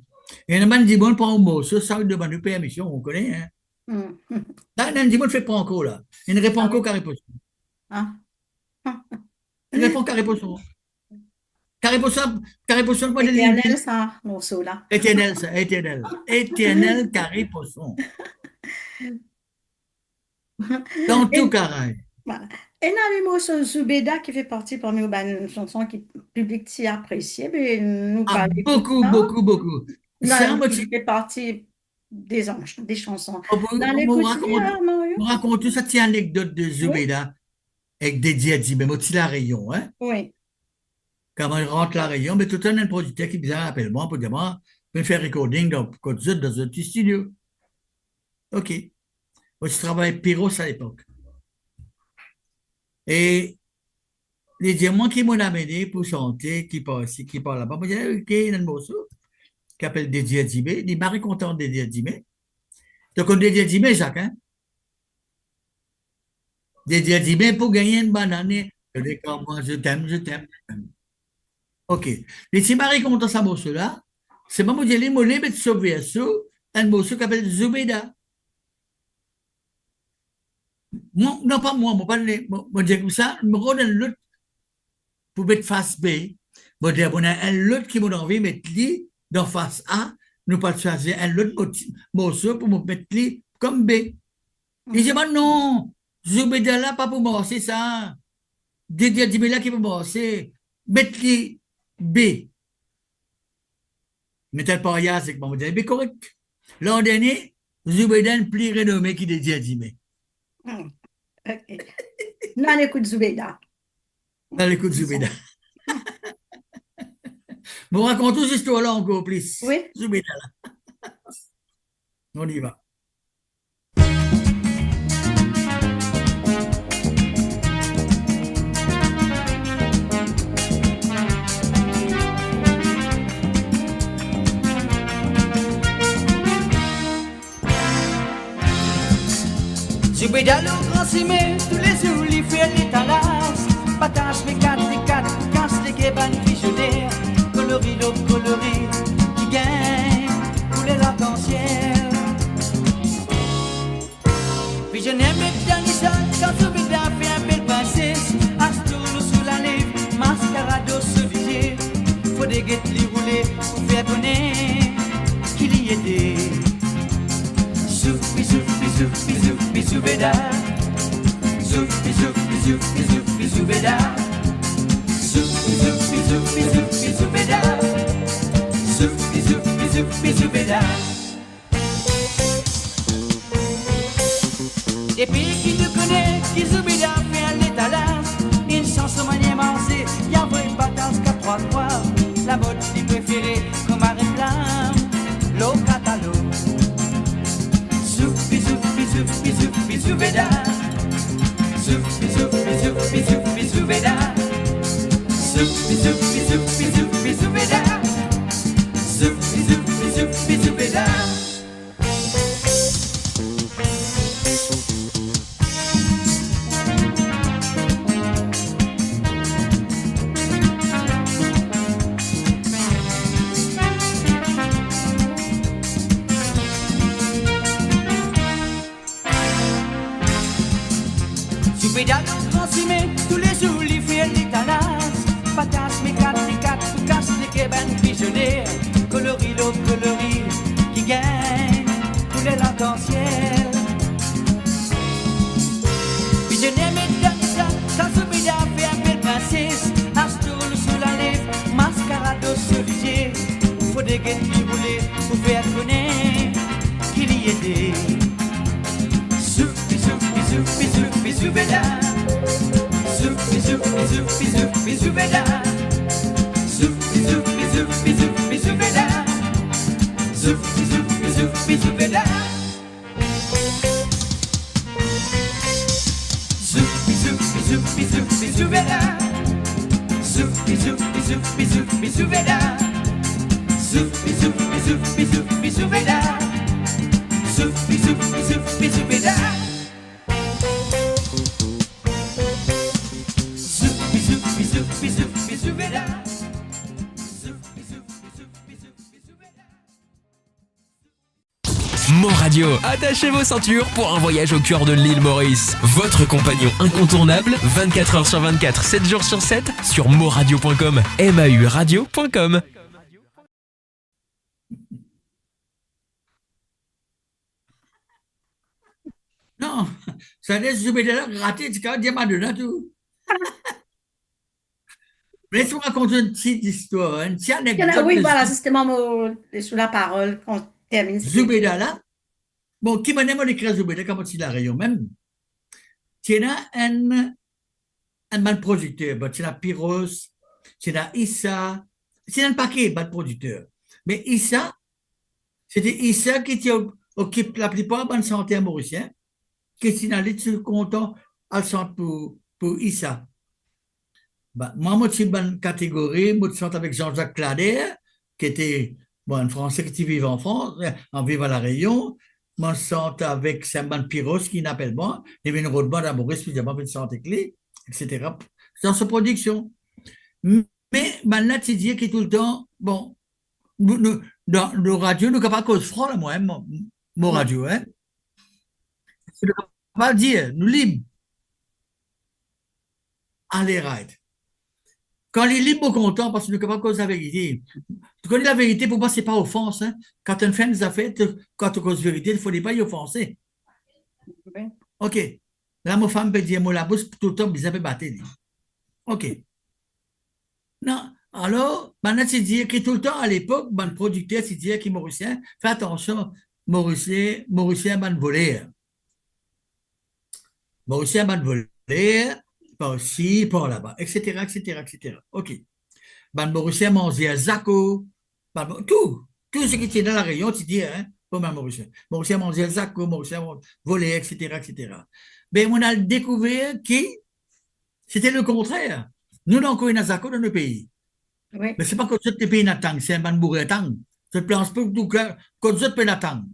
Et un man dit, bon, prend un morceau, ça demande une permission, on connaît, hein. Mm. Là, il dit, bon, fait pas encore, là. Il ne répond Ah encore oui. qu'à réponse. Ah. Il répond qu'à réponse. Qu'à réponse, moi, je Éternel, l'ai ça, morceau là. éternel, ça, éternel. Éternel, qu'à réponse. Dans tout Et, carré. voilà. Et il y a le morceau Zoubeda qui fait partie parmi les chansons qui le public si apprécié. Mais nous Ah, parlons de beaucoup. ça. Ça, Non, moi, qui fait partie des chansons. on Dans me l'écoute, raconte, Mario? me raconte toute cette anecdote de Oui, Zubeda avec des diadis, mais moi, la rayon, hein. oui. Quand on rentre la rayon, mais tout le temps, il y a un producteur qui vient appelle-moi pour dire, moi, je vais faire recording dans un petit studio. OK. Moi, je travaillais Pyros à l'époque. Et les diamants qui m'ont amené pour chanter, qui parlent là-bas, moi, j'ai dit, OK, il y a un morceau qui s'appelle Dédié Adjimé. Il est marré content de Dédié Adjimé. Donc, on Dédié Adjimé, Jacques, hein? Dédié Adjimé pour gagner une banane. Je dis, quand moi, je t'aime, je t'aime. OK. Les si marré content ce morceau-là, c'est pas moi, j'ai les mots, les bêtes sauver un morceau qui s'appelle Zubeda. Moi, non, pas moi, moi, j'ai comme ça, je me redonne l'autre pour mettre face B. Moi, on a un l'autre qui m'a envie de mettre lui dans face A, nous pas choisir un autre morceau pour me mettre lui comme B. Et j'ai dit, non, Zubeda là, pas pour moi, c'est ça. Dédié dit, mais là, qui peut moi, c'est mettre lui B. Mais tel pas rien, c'est que moi, je dis, correct. L'an dernier, Zubeda est plus renommé qui Dédié a dit, mais. OK. Dans l'écoute Zoubeda. Dans l'écoute Zubeda. Vous racontez cette histoire-là encore plus. Oui. Zubeda là. On y va. Zubeda le grand cimé, tous les jours, il fait les talasses. Patache, mes quatre, casse les guébanes fichonnaires. Coloris, l'eau coloris, qui gagne tous les arcs-en-ciel. Zoubeda. Et puis qui nous connaît, qui Zoubeda fait un étalage, une chanson manière mancée, y'a une bataille qu'à 3-3, la mode qui préférée comme un réclame, l'eau catalo. Zoubi, zoubi, zoubi, zoubi, Zoubeda. Zoubi, zoubi, zoubi, zoubi, Zoubeda. Zoubi, zoubi, zoubi, zoubi, Zoubeda. Zoubi, zoubi, zoubi, Zoubeda. Zoubeda dans transumé, tous les jours les fruits et les tanas. Patates, mécates, les quatre, tout casse, les kébanes pigeonnées. Coloris, l'eau, coloris, qui gagne pour les l'arc-en-ciel. Pigeonné, mesdames, ça Zoubeda fait un bel princesse. Astoul sous la lèvre, mascarade au cerisier. Faut des guettes qui roulent pour faire connaître qu'il y était. Zoubi, zoubi, zoubi, zoubi, Zoubeda. Zoubi, zoubi, zoubi, zoubi, Zoubeda. Zoubi, zoubi, zoubi, zoubi, Zoubeda. Zoubi, zoubi, zoubi, Zoubeda. Zoubi, zoubi, zoubi, zoubi, Zoubeda. Zoubi, zoubi, zoubi, zoubi, Zoubeda. Zoubi, zoubi, zoubi, zoubi, Zoubeda. Zoubi, zoubi, zoubi, Zoubeda. Zoubi, zoubi, zoubi, zoubi, Zoubeda. Zoubi, zoubi, zoubi, zoubi, Zoubeda. Mon Radio, attachez vos ceintures pour un voyage au cœur de l'île Maurice. Votre compagnon incontournable, 24 heures sur 24, 7 jours sur 7, sur moradio.com, mauradio.com. Non, ça laisse Zoubeda raté, tu dis mal dedans tout. Laisse-moi raconter une petite histoire, une petite anecdote. Oui, de voilà, c'est justement sous la parole qu'on termine. Zoubeda là. Bon, qui m'a demandé d'écrire Zoubeda, comment il a rayon même. Tu as un bon producteur, bon, tu as Pyros, tu as Issa, c'est un paquet de producteurs. Mais Issa, c'était Issa qui occupe la plupart de la santé à Mauricien, qui est allé sur content à le centre pour Issa. Bah, moi, je suis dans une catégorie, moi, je suis avec Jean-Jacques Clader, qui était bon, un Français qui vit en France, en vivant à La Réunion. Moi, je suis avec Saint-Ban Pyros, qui n'appelle pas, il y avait une route bonne à Maurice, puis il y a une santé clé, etc. Dans sa production. Mais maintenant, tu dis que tout le temps, bon, dans le radio, nous ne sommes pas cause franc, là, moi, hein, mon radio, hein. Je ne peux pas dire, nous libres. Allez, right. Quand les libres sont contents, parce que nous ne sommes pas cause la vérité. Tu connais la vérité, pour moi, ce n'est pas offense. Hein. Quand on fait des affaires, quand tu causes la vérité, il ne faut pas y offenser. Oui. OK. Là, ma femme peut dire, moi, la bouche, tout le temps, ils avaient battu. OK. Non. Alors, maintenant, tu dis que tout le temps, à l'époque, le producteur, tu dis qui Mauricien, fais attention, Mauricien, ban volé. Mauricien, ban volé, par ici, par là-bas, etc., etc., etc. OK. Ban Mauricien, manger Zaco, tout ce qui est dans la Réunion, tu dis, hein, pas mal Mauricien. Mauricien, manger Zaco, Mauricien, volé, etc., etc. Mais on a découvert que c'était le contraire. Nous, on a un Zaco dans nos pays. Oui. Mais ce n'est pas que tous les pays n'attendent, c'est un ban bourré attendre. Je ne pense pas que tous les pays n'attendent.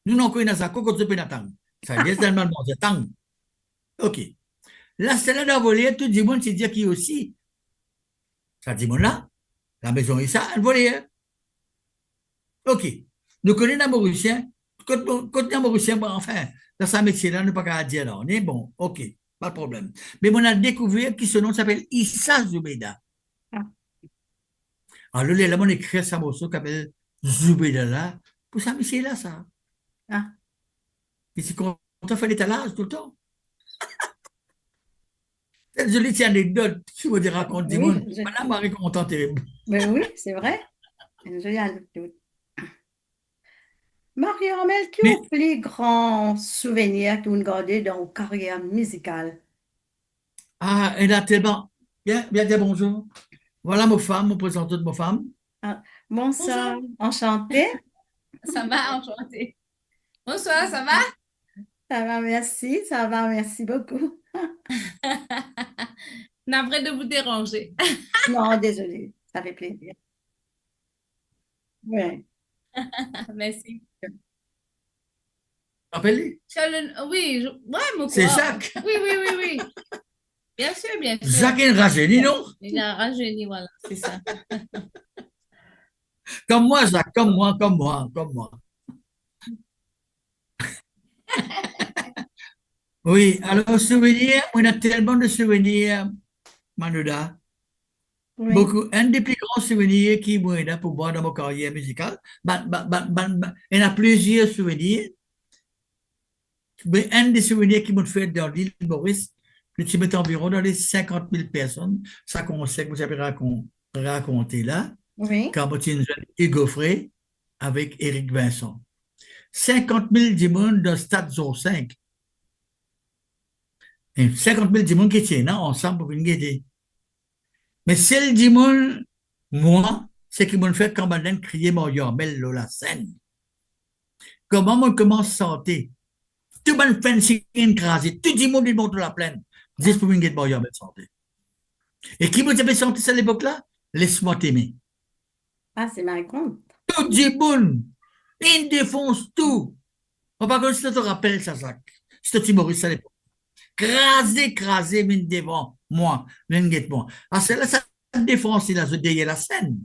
Nous, on a un Zaco que tous les pays n'attendent. Ça veut dire que c'est un ban bourré attendre. OK. Là, c'est là d'envoler, tout le monde s'est dit qui aussi. Ça dit, là, la maison est ça, elle volait. OK. Nous connaissons un Mauricien. Quand un Mauricien, bon, enfin, dans sa métier-là, nous ne pouvons pas dire là. On est bon, OK, pas de problème. Mais on a découvert que ce nom s'appelle Issa Zoubeda. Ah. Alors, là, on écrit ça morceau qui s'appelle Zoubeda là. Pour ça, métier-là, ça. Ah. Et c'est quand on fait l'étalage tout le temps. C'est une jolie anecdote, si vous racontez. Oui, Madame Marie content terrible. Mais oui, c'est vrai. Une jolie anecdote. Marie-Armel, qui est Mais, le plus grand souvenir que vous gardez dans votre carrière musicale? elle a tellement. Bien, bien dire bonjour. Voilà mon femme, mon présenteur de ma femme. Ah, bonsoir, Bonjour, enchantée. ça va, enchantée. Bonsoir, ça va? Ça va, merci beaucoup. Navré de vous déranger. Non, désolée, ça fait plaisir. Oui. Merci. Rappelez, Oui, ouais, mon c'est quoi. Jacques. Oui, oui, oui, oui. Bien sûr, bien sûr. Jacques est rajeuni, non? Il a rajeuni, voilà, c'est ça. Comme moi, Jacques, comme moi, comme moi, comme moi. Oui, alors, souvenirs, on a tellement de souvenirs, Manuda. Oui. Beaucoup. Un des plus grands souvenirs qui m'a aidé pour moi dans ma carrière musicale, il y en a plusieurs souvenirs, mais un des souvenirs qui m'a fait dans l'île Maurice, que tu mets environ dans les 50 000 personnes, ça qu'on sait que vous avez raconté là, Oui. quand moi, tu Hugo Frey avec Éric Vincent. 50 000 du monde dans le stade Zone 5. Et 50 000 du monde qui tiennent ensemble pour une guetter. Mais celle du monde, moi, c'est qui m'ont fait quand madame crier mon yambel la scène. Comment on commence à sentir? Tout le monde fait une crasée, tout le monde monte la plaine. 10 pour une guette mon yambel santé. Et qui vous avez senti ça à l'époque-là? Laisse-moi t'aimer. Ah, c'est ma compte. Tout le monde, il défonce tout. On va pas si tu te rappelles ça, Zach. C'est un humoriste à l'époque. Crasé, mine devant moi, mine guette moi. Ah, c'est là, ça défonce, il a se derrière la scène.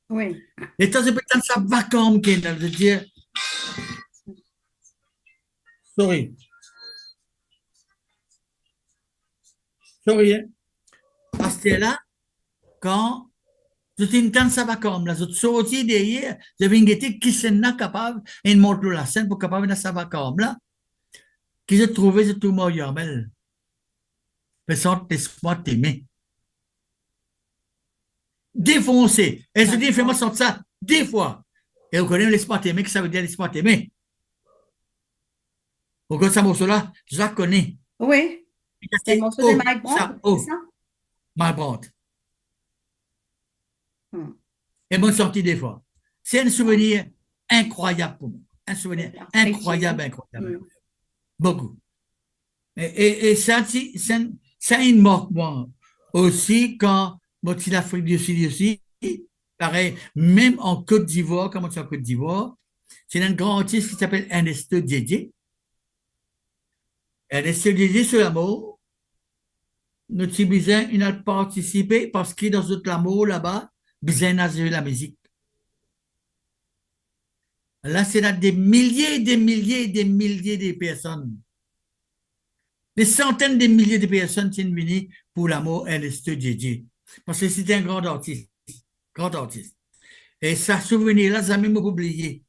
Oui. Et ça, c'est peut-être ça vacant qu'il a de dire. Sorry. Sorry, hein. Parce que là, quand je t'ai quand ça va comme là, je te sortis derrière, je viens guetter qui c'est capable, et il montre la scène pour capable de ça va comme là, qui se trouvait, c'est tout moi, Yamel. Personne, laisse-moi t'aimer. Défoncé. Elle se dit, fais-moi sortir ça 10 fois. Et vous connaissez, laisse-moi t'aimer, que ça veut dire laisse-moi t'aimer. Vous connaissez ça morceau-là? Je la connais. Oui. C'est le morceau de Mike Brandt, c'est ça? Mike Brandt. Hmm. Et bonne sortie des fois. C'est un souvenir incroyable pour moi. Un souvenir incroyable, incroyable. Beaucoup. Et ça, il me marque moi aussi quand moi, je suis l'Afrique du Sud aussi. Pareil, même en Côte d'Ivoire, comment c'est en Côte d'Ivoire, c'est un grand artiste qui s'appelle Ernesto Didier. Ernesto Didier sur l'amour. Notre petit Bizin, il a participé parce qu'il est dans notre amour là-bas, Bizin a joué la musique. Là, c'est là des milliers, des milliers, des milliers de personnes. Des centaines de milliers de personnes sont venues pour l'amour Ernesto Didier. Parce que c'était un grand artiste. Grand artiste. Et ça, souvenir-là, ça m'a oublié.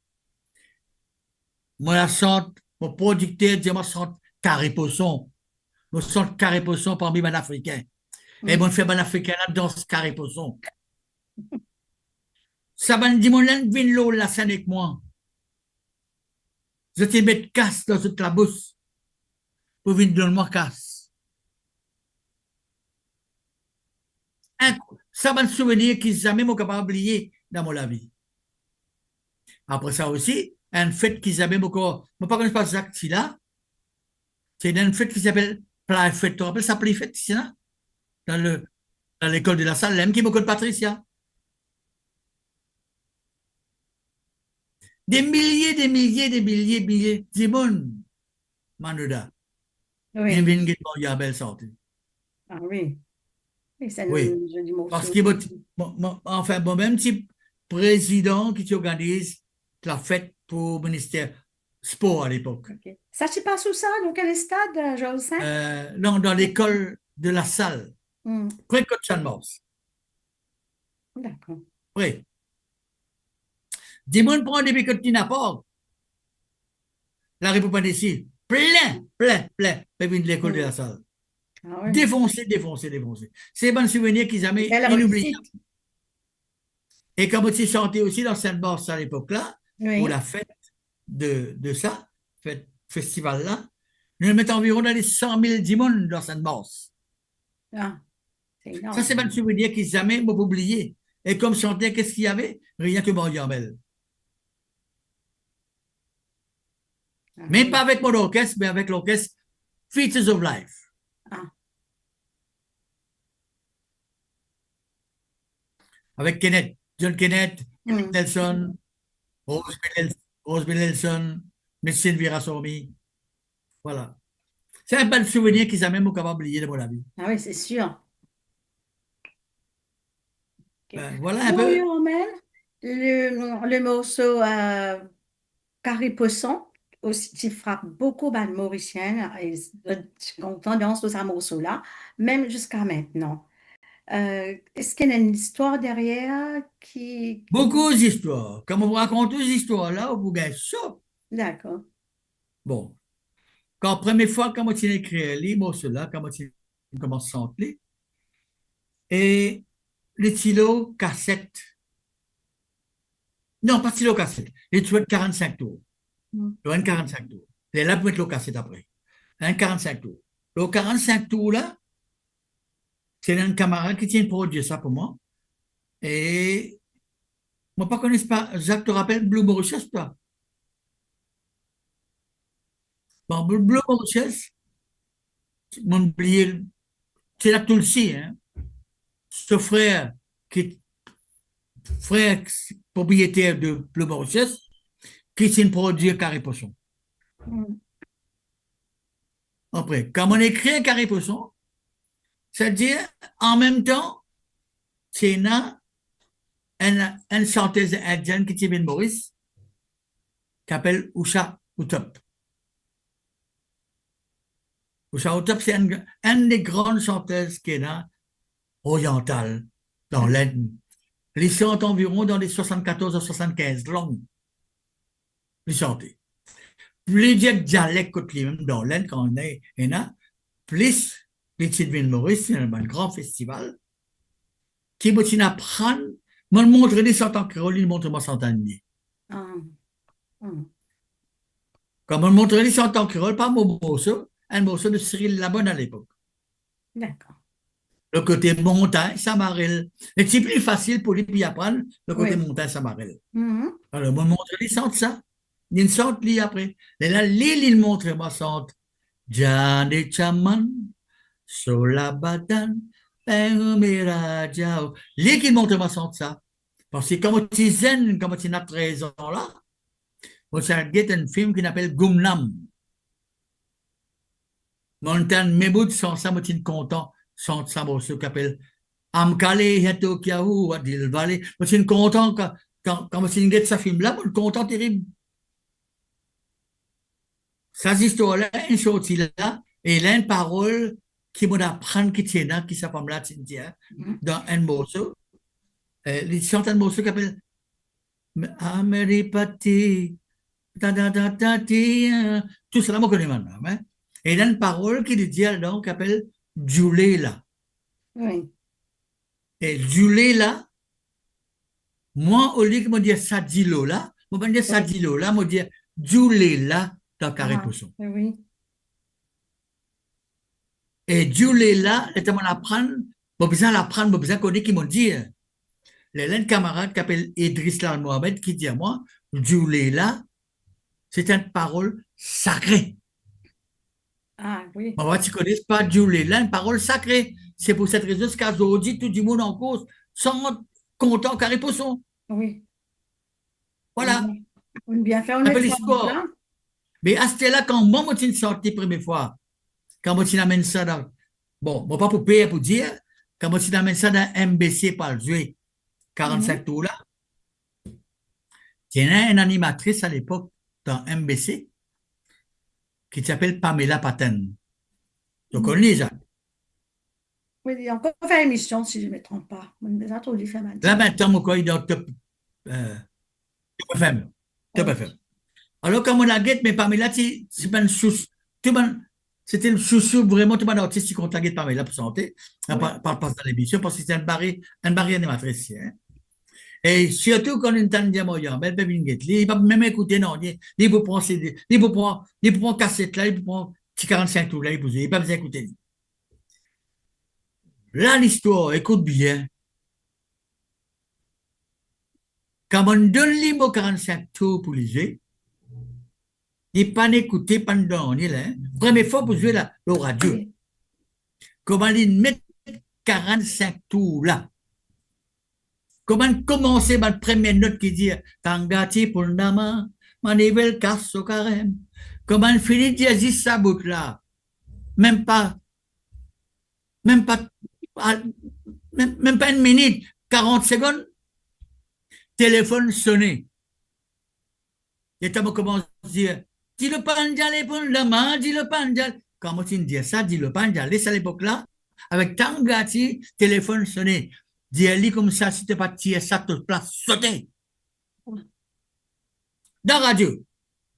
Moi, la chante, mon producteur dit, moi, je chante Carré Poisson. Moi, je chante Carré Poisson parmi les Africains. Et moi, je fais les Africains là, danse Carré Poisson. Ça m'a dit, mon l'un vient l'eau, la scène avec moi. Je te mets casse dans toute la bouche. Pour venir donner moi casse. Ça m'a un souvenir qui jamais m'a capable d'oublier dans mon vie. Après ça aussi, un fait qui s'appelle encore, je ne connais pas Jacques Tila, c'est un fait qui s'appelle Playfait. Tu te rappelles ça, Playfait, ici, là? Dans l'école de la salle, même qui me connaît Patricia. Des milliers, des milliers, des milliers, des milliers, des monde, Manuda. Oui. Il vient de mon Yabel sorti. Ah oui. C'est Oui. un joli morceau. Parce que, enfin, bon, même si président qui organise la fête pour le ministère sport à l'époque. Okay. Ça se passe où ça? Dans quel stade, Georges V? Non, dans l'école de la salle. Près de Côte-Chalmers. D'accord. Oui. Dis-moi, prend des picots de n'importe. La République ici. Plein. Puis de l'école de la salle. Ah ouais. Défoncé. C'est un bon souvenir qu'ils avaient inoubliable. Et comme tu chantais aussi dans Sainte-Barbe à l'époque-là, oui. pour la fête de ça, festival-là, nous mettons environ dans les 100 000 dimanches dans cette bourse. Ah, c'est Ça, énorme. c'est pas un souvenir qui jamais m'a oublié. Et comme chantait, qu'est-ce qu'il y avait? Rien que Boriambel. Ah, Mais oui. pas avec mon orchestre, mais avec l'orchestre Features of Life. Ah. Avec Kenneth, John Kenneth, Mm. Nelson, Rose Nelson, Messine Virasomi. Voilà. C'est un bel souvenir qu'ils ont même au capable oublier de mon avis. Ah oui, c'est sûr. Ok. Voilà un Pour peu. Yormel, le morceau Carré Poisson aussi qui frappe beaucoup de Mauriciens et ont tendance à ce morceau-là, même jusqu'à maintenant. Est-ce qu'il y a une histoire derrière qui... Beaucoup d'histoires. Comme on vous raconte des histoires là, vous gagnez ça. D'accord. Bon. Quand première fois, quand on écrit les mots cela, quand on commence à chanter, et les stylos cassette. Non, pas stylo cassette. Les trucs 45 tours. Mm. Le 45 tours. Et là, vous mettez le cassette après. Un 45 tours. Le 45 tours là, c'est un camarade qui tient pour dire ça pour moi. Et moi, pas connais pas. Jacques te rappelle Blue Mauritius, toi? Bon, Blue Mauritius, mon oublié, c'est la Tulsi, hein. Ce frère qui est frère propriétaire de Blue Mauritius, qui tient pour dire Carré Poisson. Mm. Après, quand on écrit un Carré Poisson, c'est-à-dire, en même temps, c'est une chanteuse indienne qui vient de Maurice, qui s'appelle Usha Utop. Usha Utop, c'est une des grandes chanteuses qui est là, orientale, dans l'Inde. Elle chante environ dans les 74 à 75 langues. Elle chante. Plus de dialectes que les mêmes dans l'Inde, quand on est là, plus les petites villes de Maurice, c'est un grand festival, qui m'a apprendre, m'a montré des chants en créole, il montre moi s'entendre. Ah. Mm. Comme on montrait les chants en créole, pas mon morceau, un morceau de Cyril Labonne à l'époque. D'accord. Le côté montagne, Samarel. Et c'est plus facile pour lui d'y apprendre le côté Oui. montagne, Samarel. Mhm. Alors, moi, montre les chants ça. Il chante lui après. Et là, l'île, il montre, moi, chante. Jane Chaman, Solabadan, Mera Jao. L'île qui montre, moi, chante ça. Parce que comme tu zen, comme tu as 13 ans là, on s'est un film qui s'appelle Gumnam. Montagne Mebout, sans ça, moi, tu es content. Chante ça, morceau qui s'appelle Amkale Yato Kiaou, Adil Valley. Moi, je suis content quand je suis ce film-là, moi, je suis content terrible. Ces histoires-là, une chose là, et là, une parole qui m'apprend qui tient là, qui s'appelle là, dans un morceau. Il chante un morceau qui s'appelle Ameripati, tout cela, je connais maintenant. Hein? Et il y a une parole qui dit alors, qui s'appelle Julela. Oui. Et Julela, moi, au lieu de me dire Sadilo là, je vais dire Sadilo là, je vais dire Julela dans Carré Ah, Poisson. oui. Et Julela, c'est mon apprendre, je besoin l'apprendre, je besoin connaître qui m'ont dit. L'un camarade qui s'appelle Idriss Lal Mohamed qui dit à moi, Julela, c'est une parole sacrée. Ah, oui. Moi, tu ne connais pas Julela, une parole sacrée. C'est pour cette raison qu'aujourd'hui, tout le monde en cause sont contents Carré Poisson. Oui. Voilà. On a bien fait, on Un peu est l'histoire. là. Mais à ce là quand moi, je suis sorti la première fois, quand je amène ça dans. Bon, pas pour payer, pour dire, quand je amène ça dans MBC par le jouet, 45 tours là, il y a une animatrice à l'époque dans MBC qui s'appelle Pamela Patten. Donc, on lit ça. Oui, il y a encore fait émission, si je ne me trompe pas. On a trop dit faire Là, maintenant, mon coin est dans Top FM. Top FM. Alors, comme on la guette, mais Pamela, c'est pas une chouchou. C'était le chouchou, vraiment, tout le monde artiste qui compte la guette Pamela pour santé, par l'émission, parce que c'était une barrière animatrice. Hein. Et surtout quand on entend dire, moyen, ben, ben, ben, il va même écouter, non, il peut prendre CD, il peut prendre cassette là, il peut prendre petit 45 tours là, il peut pas besoin d'écouter. Là, l'histoire, écoute bien. Quand on donne les mots 45 tours pour les jouer, il n'est pas écouté pendant, il est, première fois pour jouer la, le radio. Comment il met 45 tours là? Comment commencer ma première note qui dit Tangati pour le nama, manivel casso carême. Comment finir dire juste sa boucle là? Même pas, même pas, même pas une minute, 40 secondes, téléphone sonné. Et tu commences à dire, dis le panjale pour le nama, dis le panjale. Comment tu dis ça, dis le panjale, c'est à l'époque là, avec Tangati, téléphone sonné. Dis-lui comme ça, si tu n'es pas tiré ça, te place sauter. Dans la radio.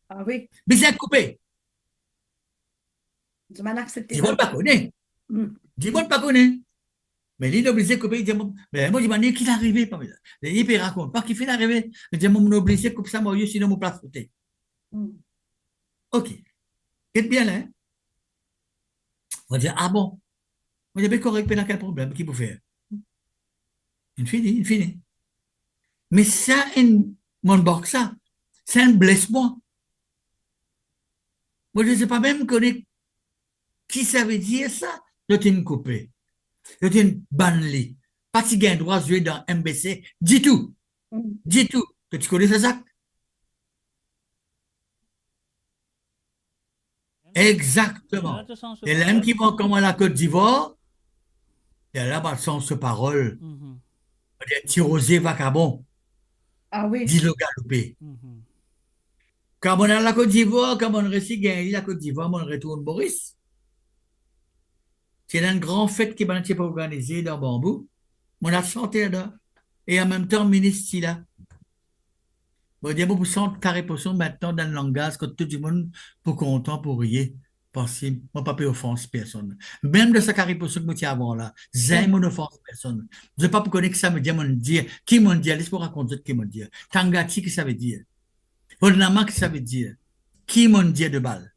Ah oui, Mais c'est coupé. je m'en accepte. Dis-moi pas connaître. Dis-moi pas connaître. Mais il est obligé de couper. Il dit, mais moi, je me dis qu'il est arrivé. Il peut raconter pas qu'il fait l'arrivée. Il dit, moi, je suis obligé de couper ça, moi, sinon, je place sauter. Ok. Qu'est-ce bien là? On va dire, ah bon. On va dire, correct, mais dans quel problème qu'il peut faire? Il finit. Mais ça, mon box, ça un blesse-moi. Moi, je ne sais pas même connaître qui ça veut dire ça. Je t'ai coupé. Je t'ai banni. Pas si gain droit de jouer dans MBC. Dis tout. Dis tout. Que tu connais ça, Zach? Exactement. Et l'homme qui va comme à la Côte d'Ivoire, il y a là-bas sans ce parole. Tirosé vacabon. Ah oui. Dis le galopé. Quand on a la Côte d'Ivoire, quand on réussit à gagner la Côte d'Ivoire, on retourne Maurice. C'est une grande fête qui est organisée dans Bambou. On a chanté là. Et en même temps, ministre là. Bon, il y a beaucoup de carré poisson maintenant dans le langage, que tout le monde pour content, pour rire. Parce que moi, pas offense personne. Même de ce carré poisson que je avant là, j'ai mon offense personne. Je ne sais pas pour connaître que ça me dit, mon dire. Qui m'ont dit, laisse-moi raconter qui m'ont dit. Tangati, que ça veut dire. Honama, que ça veut dire. Qui m'ont dit de balle.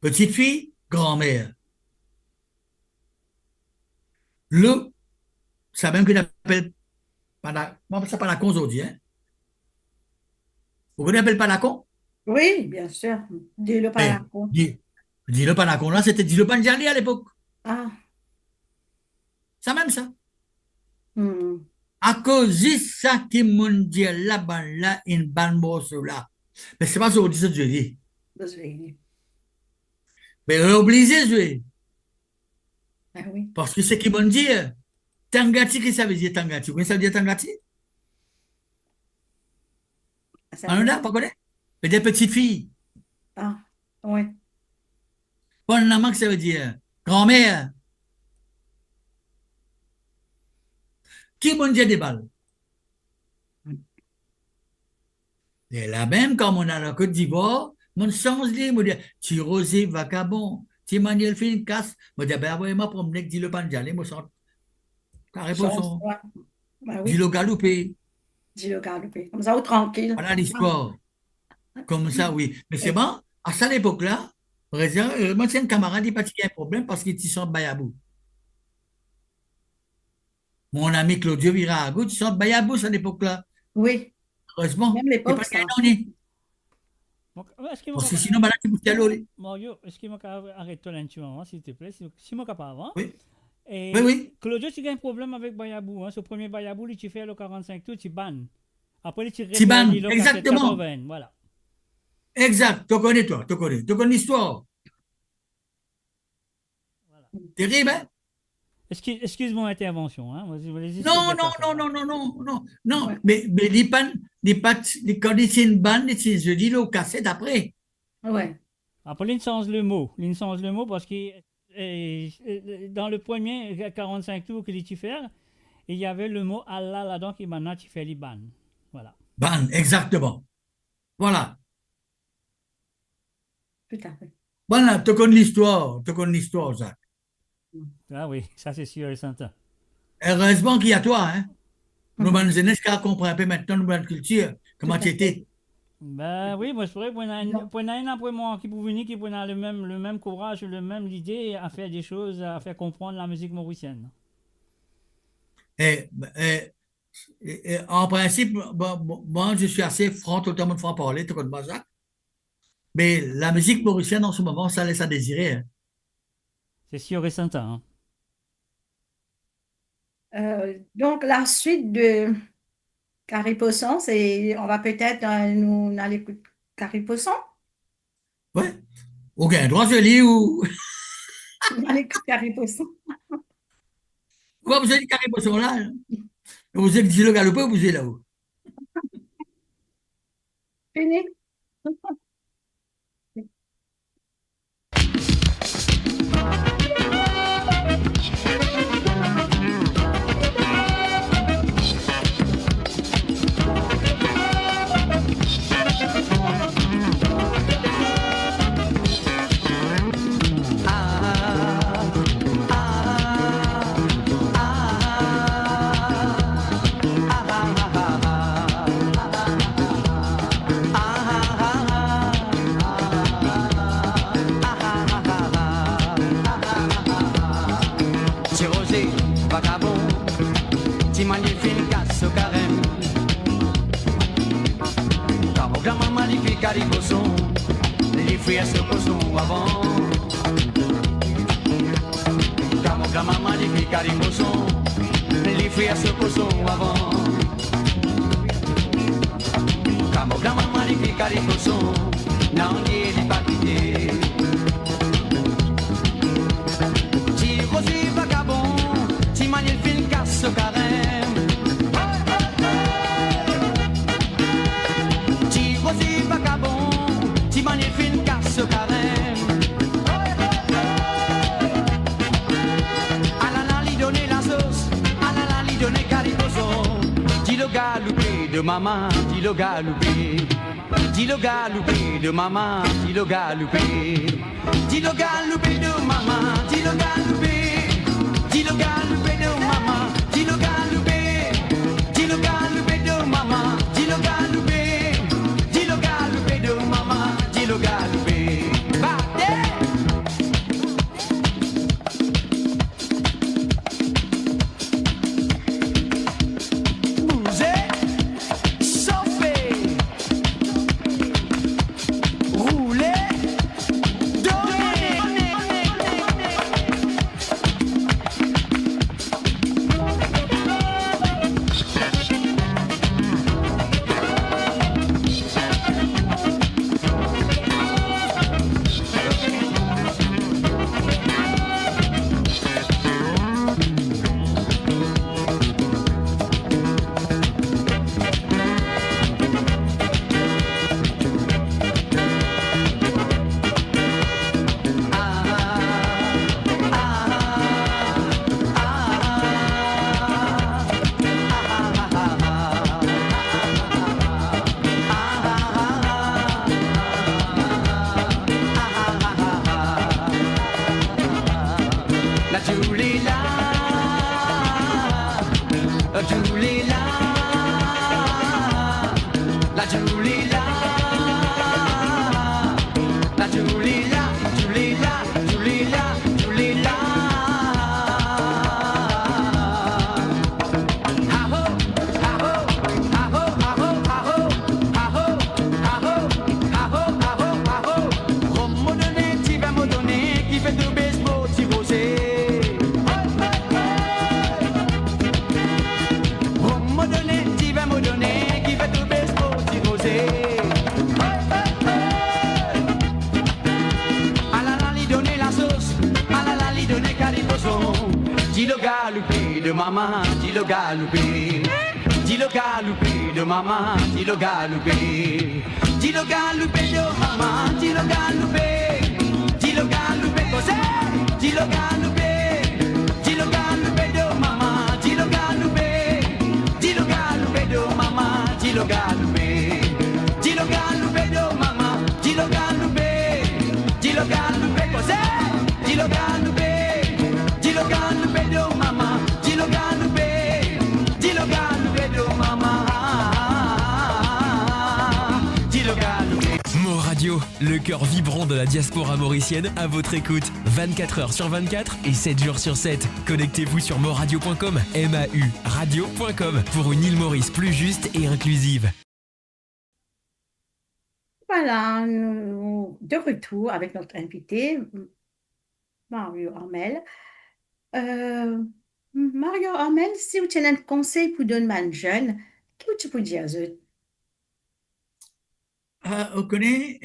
Petite fille, grand-mère. Le, ça même qu'on appelle, ça Panacon aujourd'hui, hein? Vous connaissez appelle Panacon? Oui, bien sûr. Dis le Panacon. Dis le Panacon, là, c'était dit le Panjali à l'époque. Ah. Ça même ça. À cause de ça qui m'ont dit là-bas, là, une bonne morceau là. Mais c'est pas ce qu'on dit, c'est Dieu. Mais on est obligé de jouer. Ah oui. Parce que c'est qui m'ont dit, Tangati, qu'est-ce que ça veut dire Tangati? Vous connaissez ça veut dire Tangati? On n'a pas connaît? Mais des petites filles. Ah, oui. Bon, que ça veut dire grand-mère. Qui m'ont dit des balles? Et là même, quand on a la Côte d'Ivoire, mon sens dit, me dit, tu rosé vacabon, tu manuel fin casse, me dit, ben, oui, ma promenade, dit le panjalé, me sens, carré poisson, dit le galoupé. Dis le galoupé. Comme ça, ou tranquille. Voilà l'histoire. Comme ça, oui. Mais c'est bon, à cette époque-là, moi, c'est un camarade, il n'a pas un problème parce qu'il sort Bayabou. Mon ami Claudio Virago, il sort Bayabou à cette époque-là. Oui. Heureusement. Même l'époque, ça. Parce que sinon, tu peux aller. Mario, est-ce qu'il m'a arrêté un petit moment, s'il te plaît? Si moi capable avant. Oui. Et Oui. Claudio, tu as un problème avec Bayabou. Hein? Ce premier Bayabou, tu fais le 45 tours, tu bannes. Après, tu bannes, le exactement. 80, voilà. Exact, tu connais l'histoire. Voilà. Terrible, hein? Excuse mon intervention. Hein? Non. Mais quand il y a une bande, je dis le cassette après. Ouais. Après, il change le mot. Il change le mot parce que dans le premier 45 tours que tu fais, il y avait le mot Allah là-dedans qui maintenant tu fais les ban. Voilà. Ban, exactement. Voilà. Tout à fait. Voilà, tu connais l'histoire, Jacques. Ah oui, ça c'est sûr et certain. Heureusement qu'il y a toi, hein. Nous, nous jeunesse, qui comprend un peu maintenant notre culture, comment Tout tu à fait. étais. Ben oui, moi, c'est vrai, Non. pour un après moi qui pour venir, qui pour le même courage, le même idée à faire des choses, à faire comprendre la musique mauricienne. Et, et, en principe, moi, je suis assez franc, totalement franc parler, tout comme moi, Jacques. Mais la musique mauricienne, en ce moment, ça laisse à désirer, hein. C'est sûr et certain, hein. Donc, la suite de Carrie Poisson, c'est, on va peut-être nous aller écouter Carrie Poisson. Ouais. Aucun droit, je lis ou. On va écouter Carrie Poisson. Pourquoi vous êtes carré pour son là? Hein? Vous êtes dit le galopé ou vous êtes là-haut? Fini. Petit rosé, vagabond, petit magnifique casse au carême. Car mon grand magnifique cariboson, les fruits à ce poisson avant. Car mon grand magnifique cariboson, les fruits à ce poisson avant. Car mon grand magnifique cariboson, n'en est pas quitté. Petit rosé, vagabond, petit magnifique casse au carême. Petit rosé, vagabond, petit magnifique casse au carême. Ah là là, lui donner la sauce, ah là là, lui donner cariboson. Dis le galoupé de maman, dis le galoupé. Dis le galoupé de maman, dis le galoupé. Dis le galoupé de maman, dis le galoupé. Dis le galoupé de maman, dis le galoupé. Dis le galoupé de maman, dis le galoupé. Dis le galoupé de maman, dis le galoupé. Battez! Bougez, chauffez, roulez, donnez. La Julie là, la Julie là, la Julie là, la Julie là, Julie là, Julie là, Julie là. Ah ho, ah ho, ah ho, ah ho, ah ho, ah ho, ah ho, ah ho, ah ho, ah ho. Rome me donner, tu vas me donner, qui fait de baseball, tu rosé. Me donner, tu vas me donner, qui fait tout baseball, tu rosé. Ah là là, lui donner la sauce, ah là là, lui donner cariboson. Dis le galoupé de maman, dis le galoupé. Dis le galoupé de maman, dis le galoupé. Dis le galoupé de maman, dis le galoupé. Dis le galoupé, cosé, dis le galoupé. Dis le galoupé de maman, dis le galoupé. Dis le galoupé de maman, dis le galoupé. Dis le galoupé de maman, dis le galoupé. Dis le galoupé, cosé, dis le galoupé. Dis le galoupé de maman, dis le galoupé. Dis le galoupé Mo Radio, le cœur vibrant de la diaspora mauricienne à votre écoute. 24 heures sur 24 et 7 jours sur 7. Connectez-vous sur moradio.com, MAU radio.com pour une île Maurice plus juste et inclusive. Voilà, nous de retour avec notre invité, Mario Armel. Mario Armel, si vous avez un conseil pour donner à un jeune, qu'est-ce que tu peux dire à eux? On connaît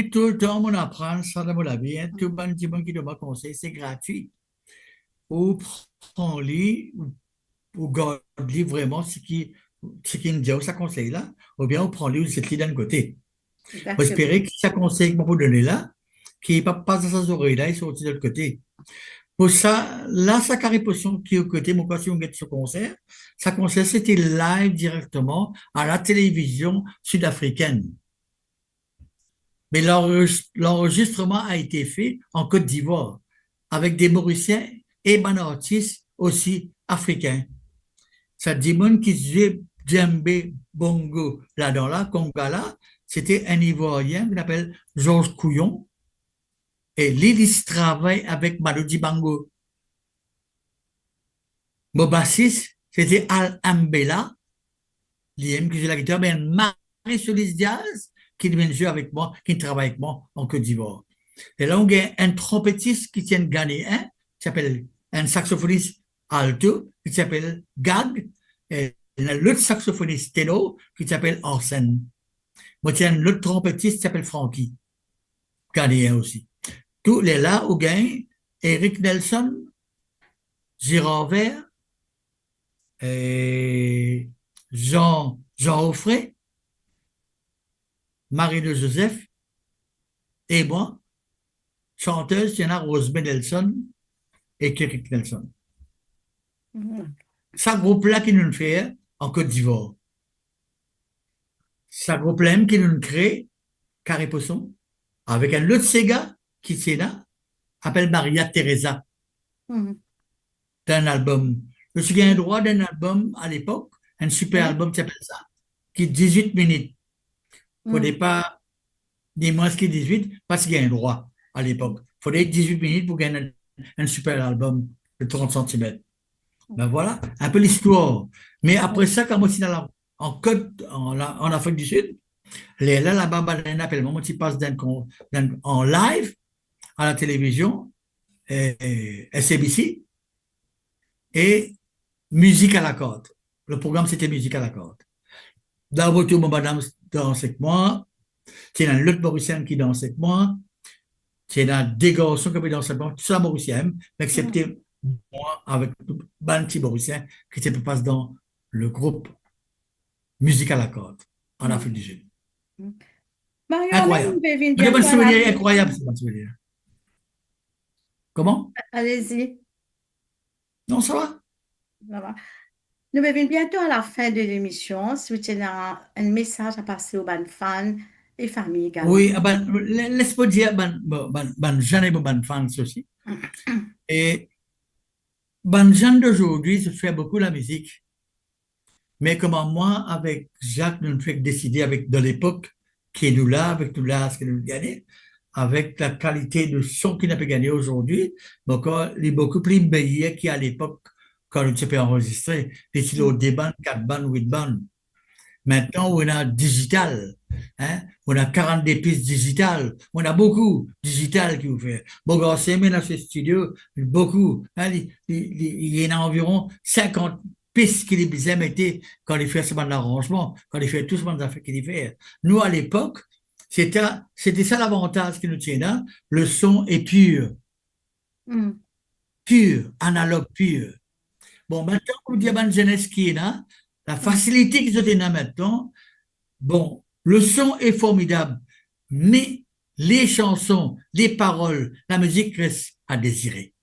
tout le temps, on apprend ça dans la vie. Tout le monde qui doit conseiller, c'est gratuit. Ou prends-le, ou garde-le vraiment ce qui nous dit, ça conseille là, ou bien on prend-le ou c'est d'un côté. Faut espérer que ça conseille que vous donner là, qui ne passe dans ses oreilles là, il sorti de l'autre côté. Pour ça, là, sa carréposition qui est au côté, moi, quand si on get ce concert, ça concert, c'était live directement à la télévision sud-africaine. Mais l'enregistrement a été fait en Côte d'Ivoire, avec des Mauriciens et des artistes aussi africains. Ça dit, monde qui jouait djembé, bongo, là-dedans, là, Congala, c'était un Ivoirien qu'on appelle Georges Couillon. Et lui, il travaille avec Malodi Bango. Mon bassiste, c'était Al Ambela, l'IM qui joue la guitare, mais Marie-Solis Diaz, qui vient jouer avec moi, qui travaille avec moi en Côte d'Ivoire. Et là, on a un trompettiste qui tient gagner qui s'appelle un saxophoniste alto, qui s'appelle Gag, et l'autre saxophoniste ténor, qui s'appelle Arsène. Moi, tiens, l'autre trompettiste qui s'appelle Frankie, ghanéen aussi. Tous les là, au gain, Eric Nelson, Gérard Vert, et Jean Offray, Marie de Joseph, et moi, chanteuse, il y en a Rosemary Nelson et Eric Nelson. Ça groupe-là qui nous fait en Côte d'Ivoire. Ça groupe-là qui nous crée, Carré Poisson, avec un autre Sega qui est là, appelle Maria Teresa, d'un album. Je me souviens droit d'un album à l'époque, un super album qui s'appelle ça, qui est 18 minutes. Il ne faudrait pas dire moins que 18, parce qu'il y a un droit à l'époque. Il faudrait 18 minutes pour gagner un super album de 30 cm. Ben voilà, un peu l'histoire. Mais après ça, quand on est en Côte, en Afrique du Sud, là-bas, on appelle, moi, tu passes en live à la télévision, SABC, et musique à la carte. Le programme, c'était musique à la carte. Dans la voiture, mon madame danse avec moi, c'est un autre Mauricien qui danse avec moi, c'est un des garçons qui dansent avec moi, tout ça Mauricien, excepté moi avec un petit Mauricien qui se passe dans le groupe musique à la carte en Afrique du Sud. Incroyable. C'est un souvenir incroyable, c'est un souvenir. Comment? Allez-y. Non, ça va? Ça va. Nous venons bientôt à la fin de l'émission. Si vous avez un message à passer aux fans et familles également. Oui, laisse-moi dire, j'en ai beaucoup de fans aussi. Et les gens d'aujourd'hui se font beaucoup la musique. Mais comme moi, avec Jacques, nous nous faisons décider de l'époque qui est nous là, avec tout là, ce que nous gagnons, avec la qualité de son qu'il n'a pas gagné aujourd'hui, donc il est beaucoup plus meilleur qu'à l'époque quand on s'est enregistré. Les silos des bandes, 4 bandes, 8 bandes. Maintenant, on a digital, on a 42 pistes digitales, on a beaucoup digital qui vous fait. Bon, c'est même dans ce studio, beaucoup, il y en a environ 50 pistes qu'il les mettait quand il fait ce genre d'arrangement, quand il fait tout ce genre d'affaires qu'il fait. Nous, à l'époque, c'était ça l'avantage qui nous tient là, le son est pur. Pur, analogue pur. Bon, maintenant, on dit à la jeunesse qui est là, la facilité qu'ils ont là maintenant, bon, le son est formidable, mais les chansons, les paroles, la musique reste à désirer.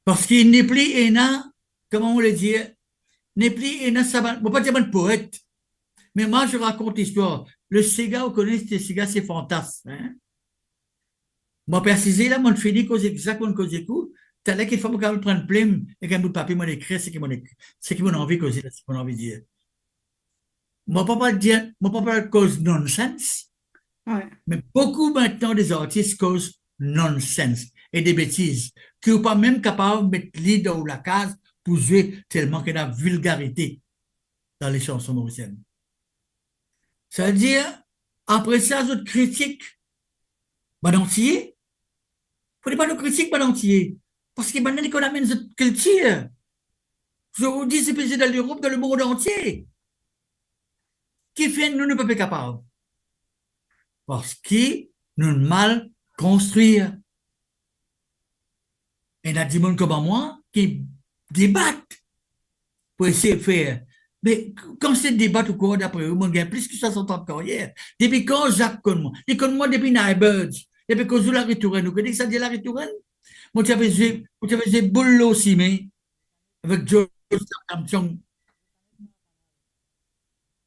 Parce qu'il n'est plus comment on le dit, n'est plus ça va, on va pas dire un poète, mais moi je raconte l'histoire. Le Sega, vous connaissez, Sega, c'est fantasme. Moi, précisé là, mon fini cause exactement cause coup. T'as là qu'il faut que je prenne plume et qu'un bout de papier, moi l'écrire, c'est qui mon envie causer, c'est mon envie de dire. Moi, pas dire, moi, pas cause nonsense, Ouais. mais beaucoup maintenant des artistes causent nonsense et des bêtises, qui sont pas même capables de mettre l'idée dans la case pour jouer tellement qu'il y a de vulgarité dans les chansons mauriciennes. Ça veut dire, après ça, d'autres critiques, ben entier, faut pas de critiques, ben entier, parce que maintenant, qu'on amène cette culture. Je vous dis, c'est pesé dans l'Europe, dans le monde entier. Qui fait, nous ne sommes pas capables. Parce que nous mal construire. Et il y a des gens comme moi qui débattent pour essayer de faire. Mais quand c'est débat ou quoi, d'après eux, il y a plus que 60 ans de carrière. Depuis quand Jacques connaît moi? Il connaît moi depuis Nightbirds. Depuis quand je la retourne. Vous connaissez ça dit la retourne? Moi, tu avais joué Boulot aussi, mais avec Joe Samson.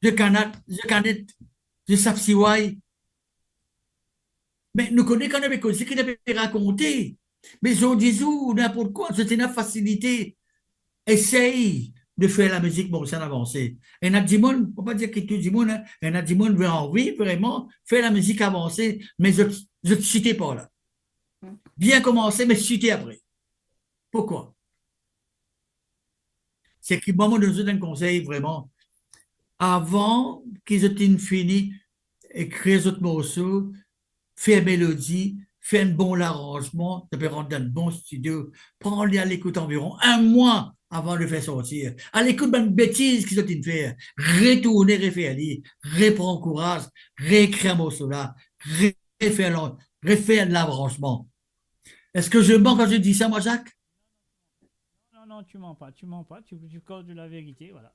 Je connais, je sais si ouais. Mais nous connaissons quand même ce qu'il avait raconté. Mais je dis où, n'importe quoi, c'est une facilité. Essaye de faire la musique mauricienne avancer. Et Nadimon, il ne faut pas dire que tout le monde, hein, et Nadimon veut envie vraiment faire la musique avancer, mais je ne te citais pas là. Bien commencer, mais citer après. Pourquoi? C'est que moi, je donne un conseil vraiment. Avant qu'ils aient fini écrire autres morceaux, faire mélodie, faire un bon arrangement, ça peut rendre dans un bon studio, prendre-les à l'écoute environ un mois avant de le faire sortir. À l'écoute d'une bêtise qu'ils ont fait, retourner, refaire lire, reprendre courage, réécrire un morceau là, refaire l'arrangement. Est-ce que je mens quand je dis ça, moi, Jacques? Non, tu mens pas, tu causes de la vérité, voilà.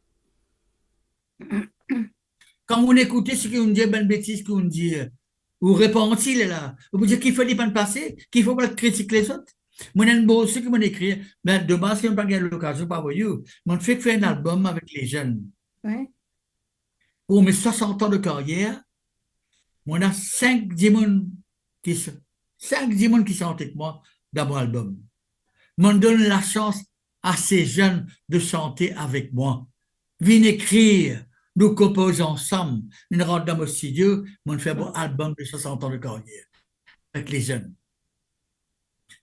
Quand vous écoutez ce qu'on dit, une bêtise qu'on dit, vous répondez là, vous dites qu'il faut pas passer, qu'il faut pas critiquer les autres. Moi, j'ai un beau ce que m'ont écrit, mais de base, je n'ai pas eu l'occasion par vous. Mon fait faire un album avec les jeunes. Ouais. Pour mes 60 ans de carrière, on a 5 démons qui sont avec moi dans mon album. On donne la chance à ces jeunes de chanter avec moi. Viens écrire, nous composons ensemble, nous rentrons dans mon studio, on fait un bon album de 60 ans de carrière avec les jeunes.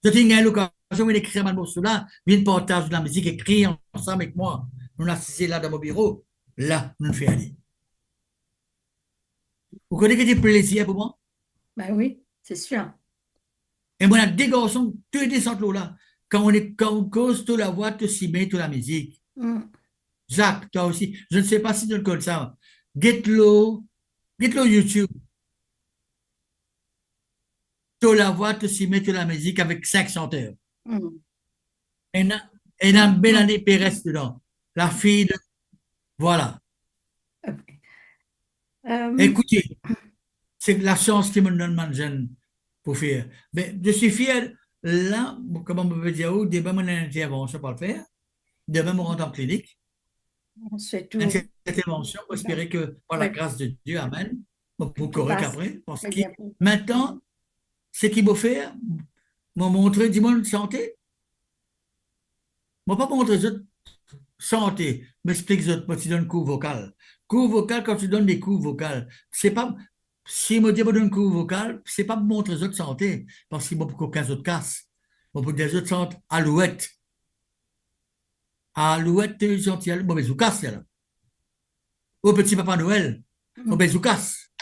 Je tiens l'occasion d'écrire un morceau là, viens partager de la musique, écrire ensemble avec moi. Nous assisons là dans mon bureau, là, nous faisons aller. Vous connaissez des plaisirs pour moi? Ben oui, c'est sûr. Et moi, des garçons, tous les centres là, quand on cause toute la voix, tout s'y met, toute la musique. Jacques, toi aussi, je ne sais pas si tu le connais ça. Get-le YouTube. Toute la voix, tout s'y met, toute la musique avec 5 chanteurs. Et il y a Mélanie Pérez dedans. La fille de... Voilà. Écoutez, c'est la chance qui me donne ma jeune pour faire. Mais je suis fier, là, comment on peut dire, demain, mon intervention pour le faire. Demain, on rentre en clinique. On se fait tout. Cette intervention, pour espérer que, par la grâce de Dieu, Amen, pour correct après. Parce que maintenant, ce qu'il faut faire, m'a montré du monde santé. M'a pas montré les autres santé, m'explique les autres, moi, tu donnes cours vocal. Cours vocal, quand tu donnes des cours vocaux, c'est pas, si je dis que je donne cours vocal, c'est pas pour montrer les autres santé, parce qu'il n'y a pas aucun autre casse. Pour des autres santé, alouette. Alouette, gentil, bon, mais vous casse, là. Au petit Papa Noël, bon, ben, vous casse.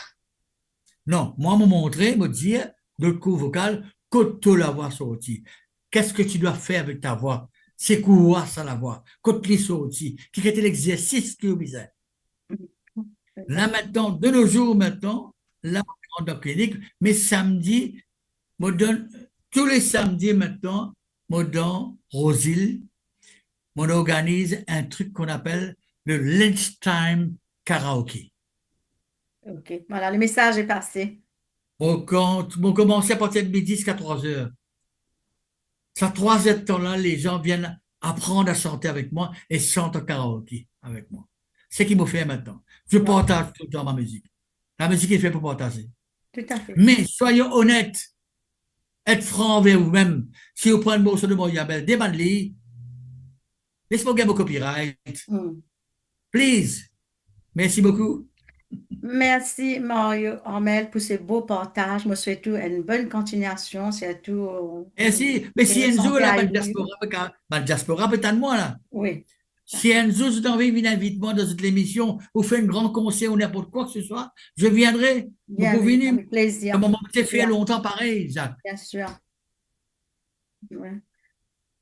Non, moi, me montrer, me dire, de cours vocal, quand tu la voix sortie. Qu'est-ce que tu dois faire avec ta voix? C'est quoi ça, la voix? Quand tu l'es sortie, qui était l'exercice que vous faisiez. Là, maintenant, de nos jours, maintenant, là, on rentre en clinique, mais samedi, me donne, tous les samedis, maintenant, me donne Rosile, on organise un truc qu'on appelle le lunchtime karaoke. OK. Voilà, le message est passé. On commence à partir de midi jusqu'à 3 heures. Ça, 3 heures de temps-là, les gens viennent apprendre à chanter avec moi et chantent au karaoke avec moi. C'est ce qu'il me fait maintenant. Je partage tout le temps ma musique. La musique est faite pour partager. Tout à fait. Mais soyons honnêtes. Être franc envers vous-même. Si vous prenez le morceau de Moyabel, demandez-le. Laisse-moi gagner mon copyright. Please. Merci beaucoup. Merci Mario Armel pour ce beau partage. Je souhaite une bonne continuation, surtout Mais si de Enzo, santé là, à pas de lui. diaspora, peut-être moi, là. Oui, Si Enzo, si tu as envie de venir dans cette émission ou faire un grand concert ou n'importe quoi que ce soit, je viendrai. Vous bien, pouvez oui, venir. avec plaisir. Comme on s'est fait Bien, longtemps pareil, Jacques. bien sûr. Ouais.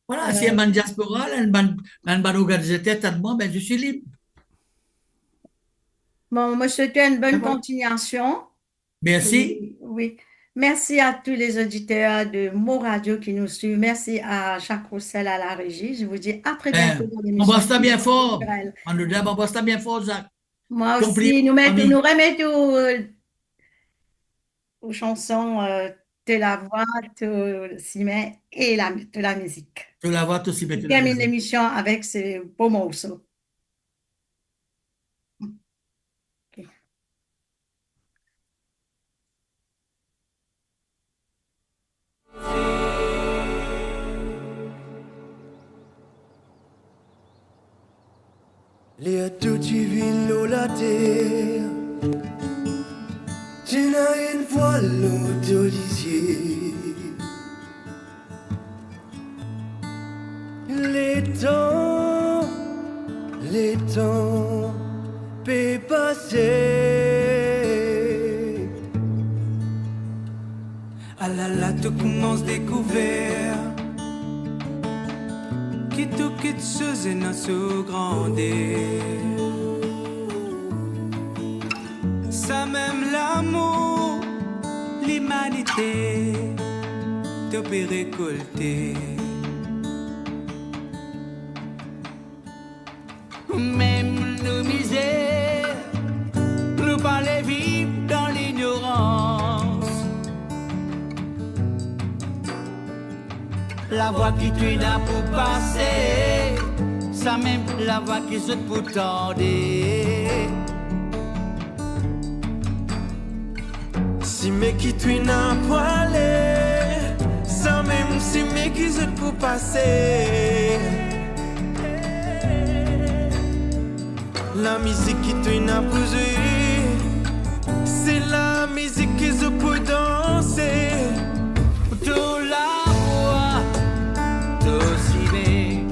Voilà, si Euh, un diaspora, là, un organisateur, t'as de moi, ben, je suis libre. bon, je souhaite une bonne D'accord. continuation. Merci. Et oui, merci à tous les auditeurs de Mo Radio qui nous suivent. Merci à Jacques Roussel à la régie. Je vous dis à très bientôt dans l'émission Embrasse-toi bien fort. culturelle. En le dame, embrasse-toi bien fort, Jacques. Moi Compliment, aussi, ami. nous remettons aux chansons de la voix, de Simon et de la musique. Je la vois aussi On mettre la termine musique. l'émission avec ce beau morceau. Ok. Les tutti villo la terre, tu n'as une voile d'autolicier. Les temps, peut passer. Ah là là, tout commence découvert. Qui tout quitte ce n'a se grandir. Ça même l'amour, l'humanité, te peut récolter. Même nos misères, nous parler vivre dans l'ignorance. La voix qui tu n'as pour passer, ça même la voix qui se pour tendre. Si mes qui tu n'as poilé, ça même si mes qui se pour passer. La musique qui tu n'as posé, c'est la musique qui se peut danser. Tout la voix, tout si bien,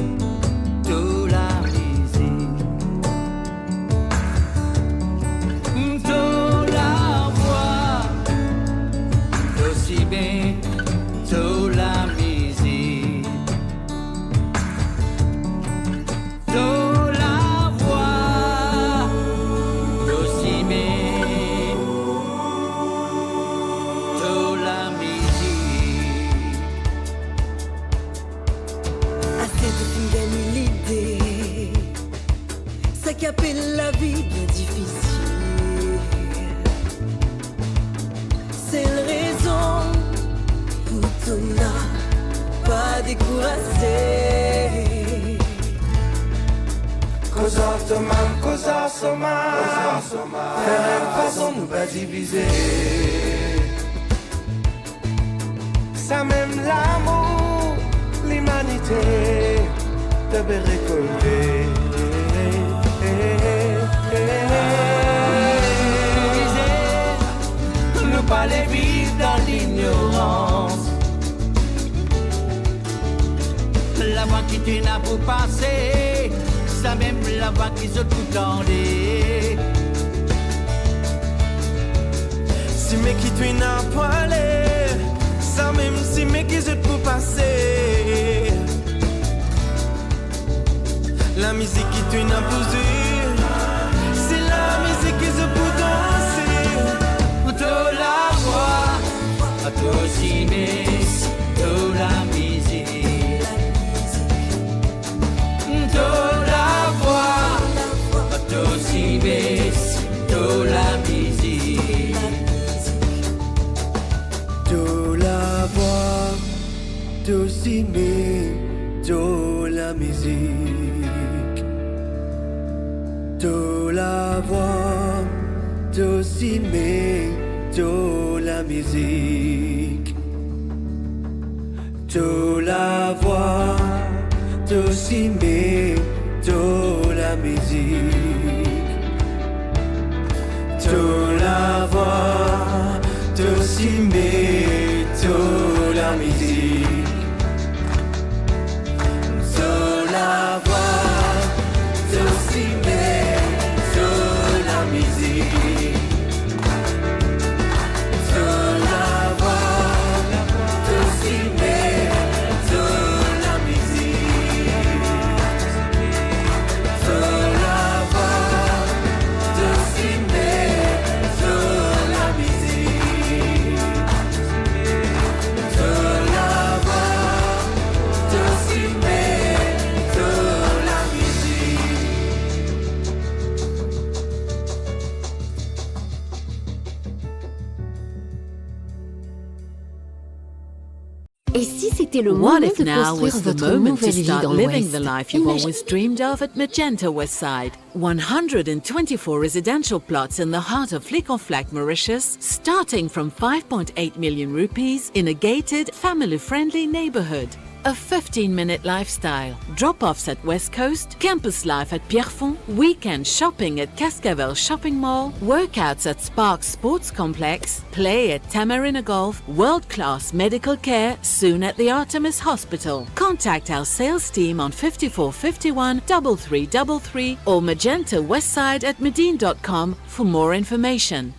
tout la musique. Tout la voix, tout si bien, tout la musique. Tout la voix, tout si bien, tout la musique. Assez de fin gagner l'idée, ça qui appelle la vie bien difficile. C'est la raison pour ton âme pas décourager. Cause of the man, cause of the man. Faire une façon nous pas diviser. Ça même l'amour, l'humanité, devait récolter. Nous pas les vivre dans l'ignorance. La voix qui tu n'as pour passer, ça même la voix qui se tout tendait. Si mes qui tu n'as poilé, ça même si mes qui se pour passer. La musique qui tu n'as posé, c'est la musique qui se pour danser. Tout la voix, tout si bien, tout la musique. Tout la voix, tout si bien, tout la musique. Tout la voix, tout si bien, tout la musique. Tout la voix, tout si bien, tout la musique. Tout la voix, tout si bien, tout la musique. toute la voix, tout s'aimer, toute la musique. Toute la voix, tout s'aimer, toute la musique. Toute la voix, tout s'aimer, toute la musique. Toute la voix, tout s'aimer, toute la musique. Toute la voix, tout s'aimer, toute la musique. Et si c'était le moment What de if now construire was the votre moment nouvelle to vie start dans living the l'Ouest? life you've always dreamed of at Magenta Westside? 124 residential plots in the heart of Flic-en-Flac, Mauritius, starting from 5.8 million rupees in a gated, family-friendly neighborhood. A 15-minute lifestyle, drop-offs at West Coast, campus life at Pierrefonds, weekend shopping at Cascavel Shopping Mall, workouts at Sparks Sports Complex, play at Tamarina Golf, world-class medical care soon at the Artemis Hospital. Contact our sales team on 5451 3333 or magentawestside@medine.com for more information.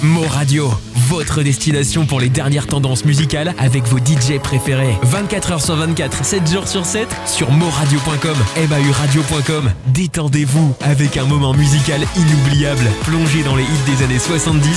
Mo Radio, votre destination pour les dernières tendances musicales avec vos DJ préférés. 24h sur 24, 7 jours sur 7 sur moradio.com, mauradio.com. Détendez-vous avec un moment musical inoubliable. Plongez dans les hits des années 70